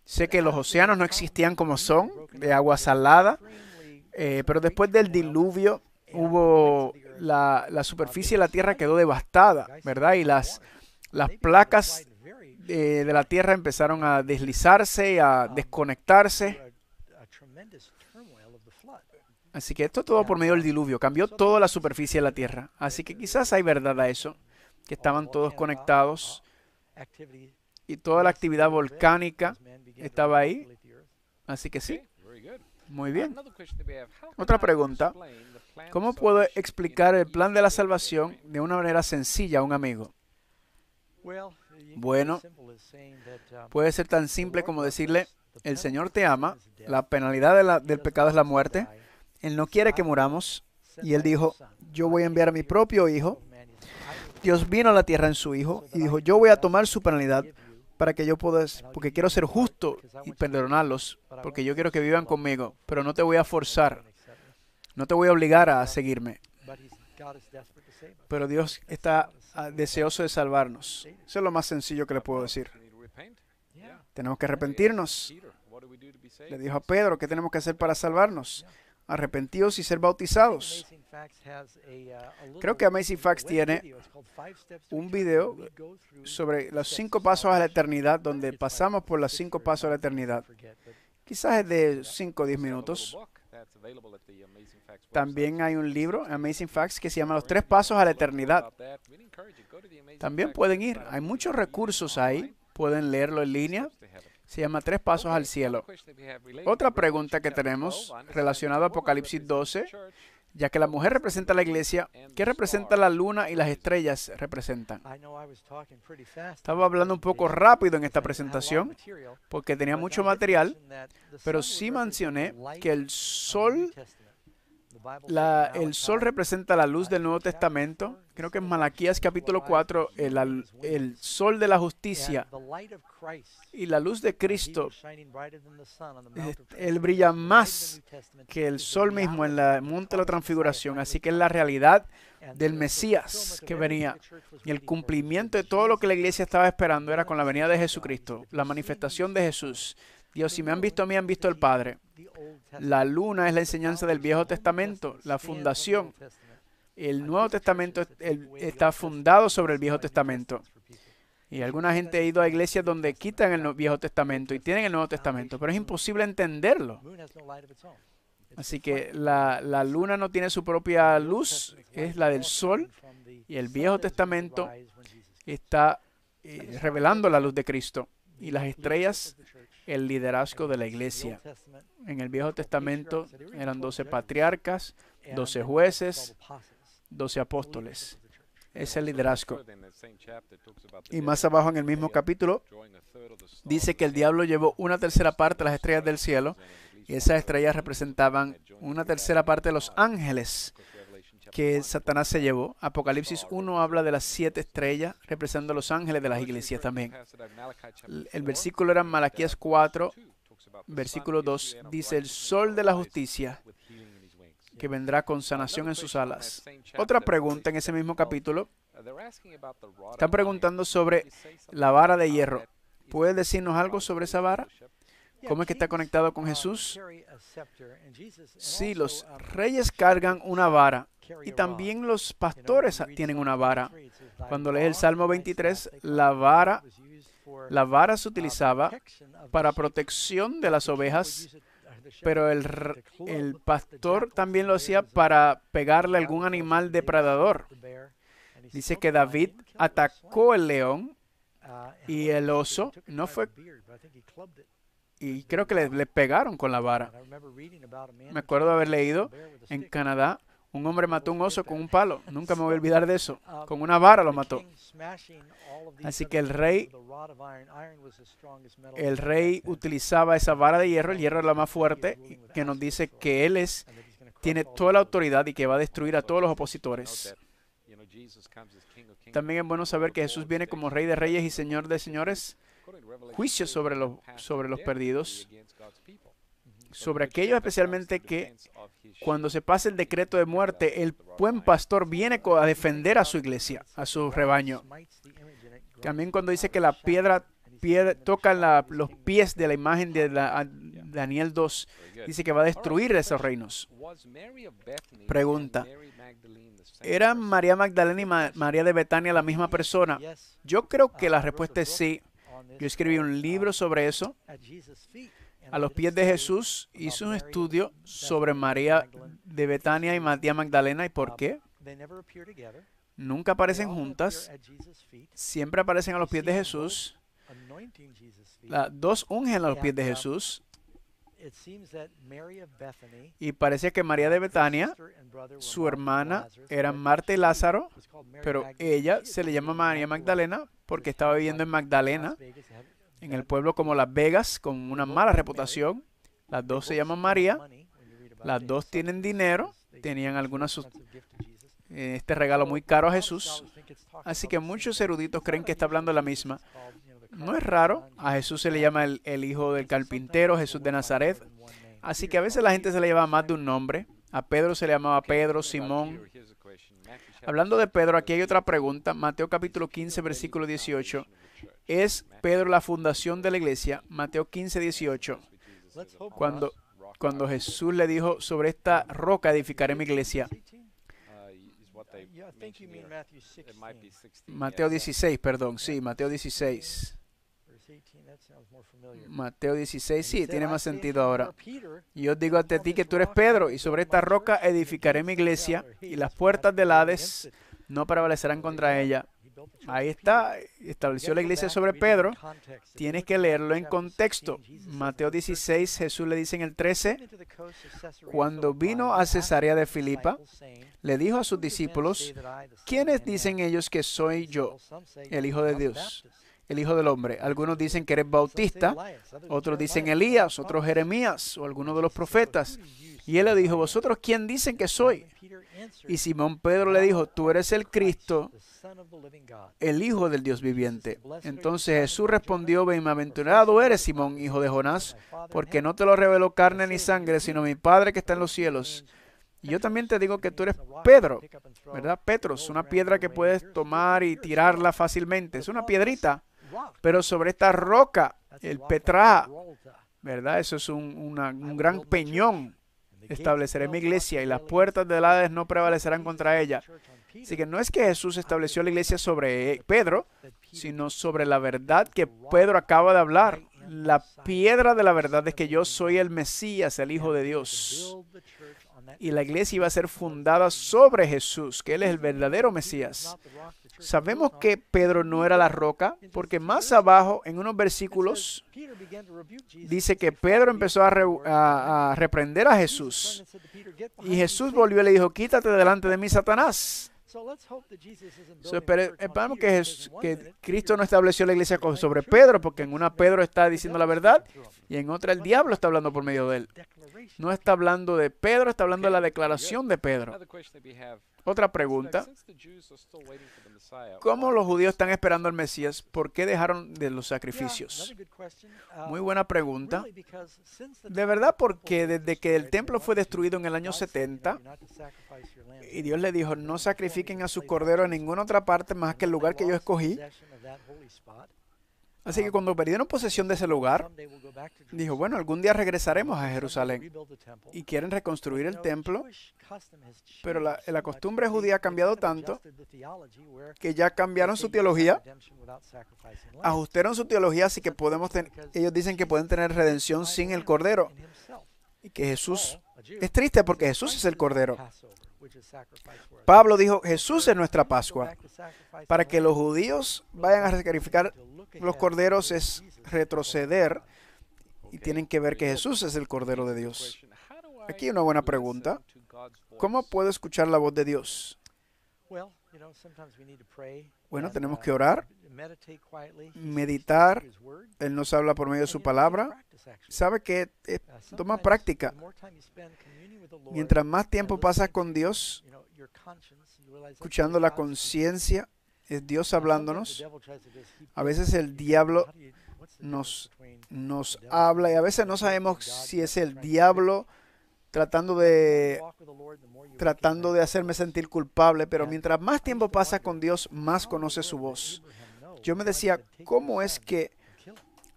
Sé que los océanos no existían como son, de agua salada. Pero después del diluvio hubo la superficie de la tierra quedó devastada, ¿verdad? Y las placas de la tierra empezaron a deslizarse, a desconectarse. Así que esto todo por medio del diluvio, cambió toda la superficie de la tierra. Así que quizás hay verdad a eso, que estaban todos conectados y toda la actividad volcánica estaba ahí. Así que sí. Muy bien. Otra pregunta. ¿Cómo puedo explicar el plan de la salvación de una manera sencilla a un amigo? Bueno, puede ser tan simple como decirle, el Señor te ama, la penalidad del pecado es la muerte, Él no quiere que muramos, y Él dijo, yo voy a enviar a mi propio Hijo. Dios vino a la tierra en su Hijo y dijo, yo voy a tomar su penalidad para que yo pueda, porque quiero ser justo y perdonarlos, porque yo quiero que vivan conmigo, pero no te voy a forzar, no te voy a obligar a seguirme. Pero Dios está deseoso de salvarnos. Eso es lo más sencillo que le puedo decir. Tenemos que arrepentirnos. Le dijo a Pedro, ¿qué tenemos que hacer para salvarnos? Arrepentidos y ser bautizados. Creo que Amazing Facts tiene un video sobre los 5 pasos a la eternidad, donde pasamos por los 5 pasos a la eternidad. Quizás es de 5 o 10 minutos. También hay un libro, Amazing Facts, que se llama Los 3 pasos a la eternidad. También pueden ir. Hay muchos recursos ahí. Pueden leerlo en línea. Se llama 3 pasos al cielo. Otra pregunta que tenemos relacionada a Apocalipsis 12, ya que la mujer representa a la iglesia, ¿qué representa la luna y las estrellas representan? Estaba hablando un poco rápido en esta presentación porque tenía mucho material, pero sí mencioné que el sol representa la luz del Nuevo Testamento. Creo que en Malaquías capítulo 4, el sol de la justicia y la luz de Cristo, él brilla más que el sol mismo en el monte de la transfiguración. Así que es la realidad del Mesías que venía. Y el cumplimiento de todo lo que la iglesia estaba esperando era con la venida de Jesucristo, la manifestación de Jesús. Dios, si me han visto a mí, han visto al Padre. La luna es la enseñanza del Viejo Testamento, la fundación. El Nuevo Testamento está fundado sobre el Viejo Testamento. Y alguna gente ha ido a iglesias donde quitan el Viejo Testamento y tienen el Nuevo Testamento, pero es imposible entenderlo. Así que la luna no tiene su propia luz, es la del sol, y el Viejo Testamento está revelando la luz de Cristo. Y las estrellas, el liderazgo de la iglesia. En el Viejo Testamento eran 12 patriarcas, 12 jueces, 12 apóstoles. Es el liderazgo. Y más abajo en el mismo capítulo dice que el diablo llevó 1/3 parte de las estrellas del cielo, y esas estrellas representaban 1/3 parte de los ángeles que Satanás se llevó. Apocalipsis 1 habla de las 7 estrellas, representando a los ángeles de las iglesias también. El versículo era en Malaquías 4, versículo 2, dice, el sol de la justicia, que vendrá con sanación en sus alas. Otra pregunta en ese mismo capítulo, Están preguntando sobre la vara de hierro. ¿Puedes decirnos algo sobre esa vara? ¿Cómo es que está conectado con Jesús? Sí, los reyes cargan una vara y también los pastores tienen una vara. Cuando lees el Salmo 23, la vara se utilizaba para protección de las ovejas, pero el pastor también lo hacía para pegarle a algún animal depredador. Dice que David atacó el león y el oso, no fue, y creo que le pegaron con la vara. Me acuerdo de haber leído en Canadá, un hombre mató un oso con un palo. Nunca me voy a olvidar de eso. Con una vara lo mató. Así que el rey utilizaba esa vara de hierro. El hierro es la más fuerte, que nos dice que él tiene toda la autoridad y que va a destruir a todos los opositores. También es bueno saber que Jesús viene como Rey de Reyes y Señor de Señores. Juicio sobre los perdidos, sobre aquellos especialmente que cuando se pase el decreto de muerte, el buen pastor viene a defender a su iglesia, a su rebaño. También cuando dice que la piedra toca los pies de la imagen de Daniel 2, dice que va a destruir esos reinos. Pregunta: ¿eran María Magdalena y María de Betania la misma persona? Yo creo que la respuesta es sí. Yo escribí un libro sobre eso. A los pies de Jesús hice un estudio sobre María de Betania y María Magdalena. ¿Y por qué? Nunca aparecen juntas. Siempre aparecen a los pies de Jesús. Las dos ungen a los pies de Jesús. Y parecía que María de Betania, su hermana, eran Marta y Lázaro, pero ella se le llama María Magdalena porque estaba viviendo en Magdalena, en el pueblo como Las Vegas, con una mala reputación. Las dos se llaman María, las dos tienen dinero, tenían este regalo muy caro a Jesús. Así que muchos eruditos creen que está hablando de la misma. No es raro, a Jesús se le llama el hijo del carpintero, Jesús de Nazaret. Así que a veces la gente se le llama más de un nombre. A Pedro se le llamaba Pedro, Simón. Hablando de Pedro, aquí hay otra pregunta. Mateo capítulo 15, versículo 18. ¿Es Pedro la fundación de la iglesia? Mateo 15, 18. Cuando Jesús le dijo, sobre esta roca edificaré mi iglesia. Mateo 16, perdón. Sí, Mateo 16. Mateo 16, sí, tiene más sentido ahora. Y yo digo ante ti que tú eres Pedro, y sobre esta roca edificaré mi iglesia, y las puertas del Hades no prevalecerán contra ella. Ahí está, estableció la iglesia sobre Pedro. Tienes que leerlo en contexto. Mateo 16, Jesús le dice en el 13, cuando vino a Cesarea de Filipa, le dijo a sus discípulos, ¿quiénes dicen ellos que soy yo, el Hijo de Dios, el Hijo del Hombre? Algunos dicen que eres Bautista, otros dicen Elías, otros Jeremías o alguno de los profetas. Y él le dijo, ¿vosotros quién dicen que soy? Y Simón Pedro le dijo, tú eres el Cristo, el Hijo del Dios viviente. Entonces Jesús respondió, bienaventurado eres, Simón, hijo de Jonás, porque no te lo reveló carne ni sangre, sino mi Padre que está en los cielos. Y yo también te digo que tú eres Pedro, ¿verdad? Petros, una piedra que puedes tomar y tirarla fácilmente. Es una piedrita, pero sobre esta roca, el Petra, ¿verdad? Eso es un gran peñón. Estableceré mi iglesia y las puertas del Hades no prevalecerán contra ella. Así que no es que Jesús estableció la iglesia sobre Pedro, sino sobre la verdad que Pedro acaba de hablar. La piedra de la verdad es que yo soy el Mesías, el Hijo de Dios. Y la iglesia iba a ser fundada sobre Jesús, que Él es el verdadero Mesías. Sabemos que Pedro no era la roca, porque más abajo, en unos versículos, dice que Pedro empezó a reprender a Jesús. Y Jesús volvió y le dijo, quítate delante de mí, Satanás. Esperamos que Cristo no estableció la iglesia sobre Pedro, porque en una Pedro está diciendo la verdad, Y en otra, el diablo está hablando por medio de él. No está hablando de Pedro, está hablando de la declaración de Pedro. Otra pregunta. ¿Cómo los judíos están esperando al Mesías? ¿Por qué dejaron de los sacrificios? Muy buena pregunta. De verdad, porque desde que el templo fue destruido en el año 70, y Dios le dijo, no sacrifiquen a su cordero en ninguna otra parte más que el lugar que yo escogí. Así que cuando perdieron posesión de ese lugar, dijo, bueno, algún día regresaremos a Jerusalén. Y quieren reconstruir el templo, pero la costumbre judía ha cambiado tanto que ya cambiaron su teología, ajustaron su teología, así que ellos dicen que pueden tener redención sin el Cordero. Y que Jesús, es triste porque Jesús es el Cordero. Pablo dijo, Jesús es nuestra Pascua. Para que los judíos vayan a sacrificar los corderos es retroceder y tienen que ver que Jesús es el Cordero de Dios. Aquí una buena pregunta. ¿Cómo puedo escuchar la voz de Dios? Bueno, tenemos que orar, meditar. Él nos habla por medio de su palabra. Sabe que toma práctica. Mientras más tiempo pasas con Dios, escuchando la conciencia, es Dios hablándonos. A veces el diablo nos habla y a veces no sabemos si es el diablo tratando de hacerme sentir culpable, pero mientras más tiempo pasa con Dios, más conoce su voz. Yo me decía, ¿cómo es que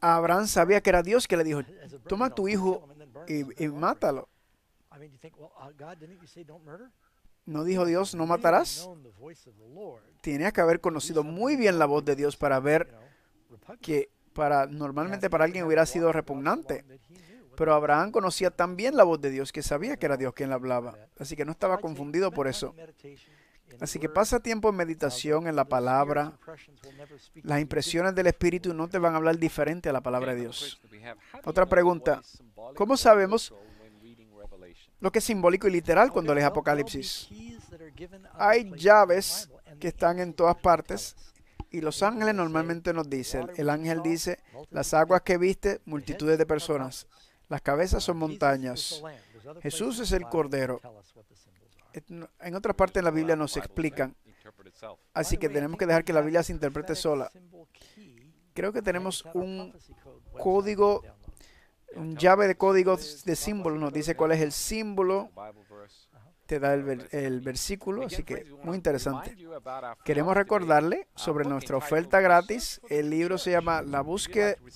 Abraham sabía que era Dios que le dijo, toma a tu hijo y mátalo? ¿No dijo Dios, no matarás? Tenía que haber conocido muy bien la voz de Dios para ver que normalmente para alguien hubiera sido repugnante. Pero Abraham conocía tan bien la voz de Dios que sabía que era Dios quien le hablaba. Así que no estaba confundido por eso. Así que pasa tiempo en meditación, en la palabra. Las impresiones del Espíritu no te van a hablar diferente a la palabra de Dios. Otra pregunta. ¿Cómo sabemos lo que es simbólico y literal cuando lees Apocalipsis? Hay llaves que están en todas partes. Y los ángeles normalmente nos dicen, el ángel dice, las aguas que viste, multitudes de personas. Las cabezas son montañas. Jesús es el Cordero. En otras partes de la Biblia nos explican. Así que tenemos que dejar que la Biblia se interprete sola. Creo que tenemos un código, un llave de códigos de símbolos. Nos dice cuál es el símbolo. Te da el versículo, así que muy interesante. Queremos recordarle sobre nuestra oferta gratis. El libro se llama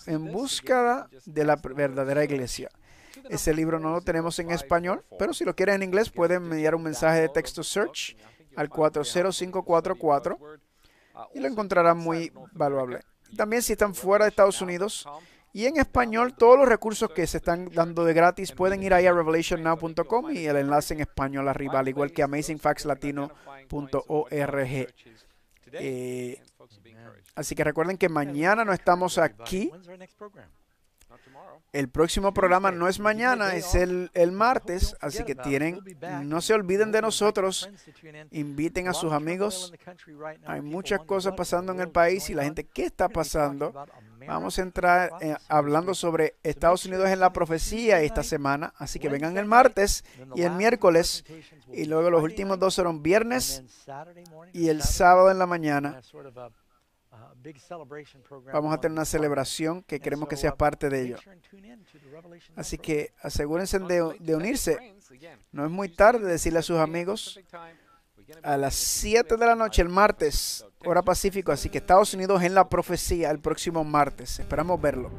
En búsqueda de la verdadera iglesia. Ese libro no lo tenemos en español, pero si lo quieren en inglés pueden enviar un mensaje de texto search al 40544 y lo encontrarán muy valuable. También si están fuera de Estados Unidos, y en español, todos los recursos que se están dando de gratis pueden ir ahí a revelationnow.com y el enlace en español arriba, al igual que amazingfactslatino.org. Así que recuerden que mañana no estamos aquí. El próximo programa no es mañana, es el martes, así que no se olviden de nosotros, inviten a sus amigos. Hay muchas cosas pasando en el país y la gente, ¿qué está pasando? Vamos a entrar hablando sobre Estados Unidos en la profecía esta semana, así que vengan el martes y el miércoles, y luego los últimos dos serán viernes y el sábado en la mañana. Vamos a tener una celebración que queremos que seas parte de ello. Así que asegúrense de unirse. No es muy tarde decirle a sus amigos a las 7 de la noche el martes, hora Pacífico. Así que Estados Unidos en la profecía el próximo martes. Esperamos verlo.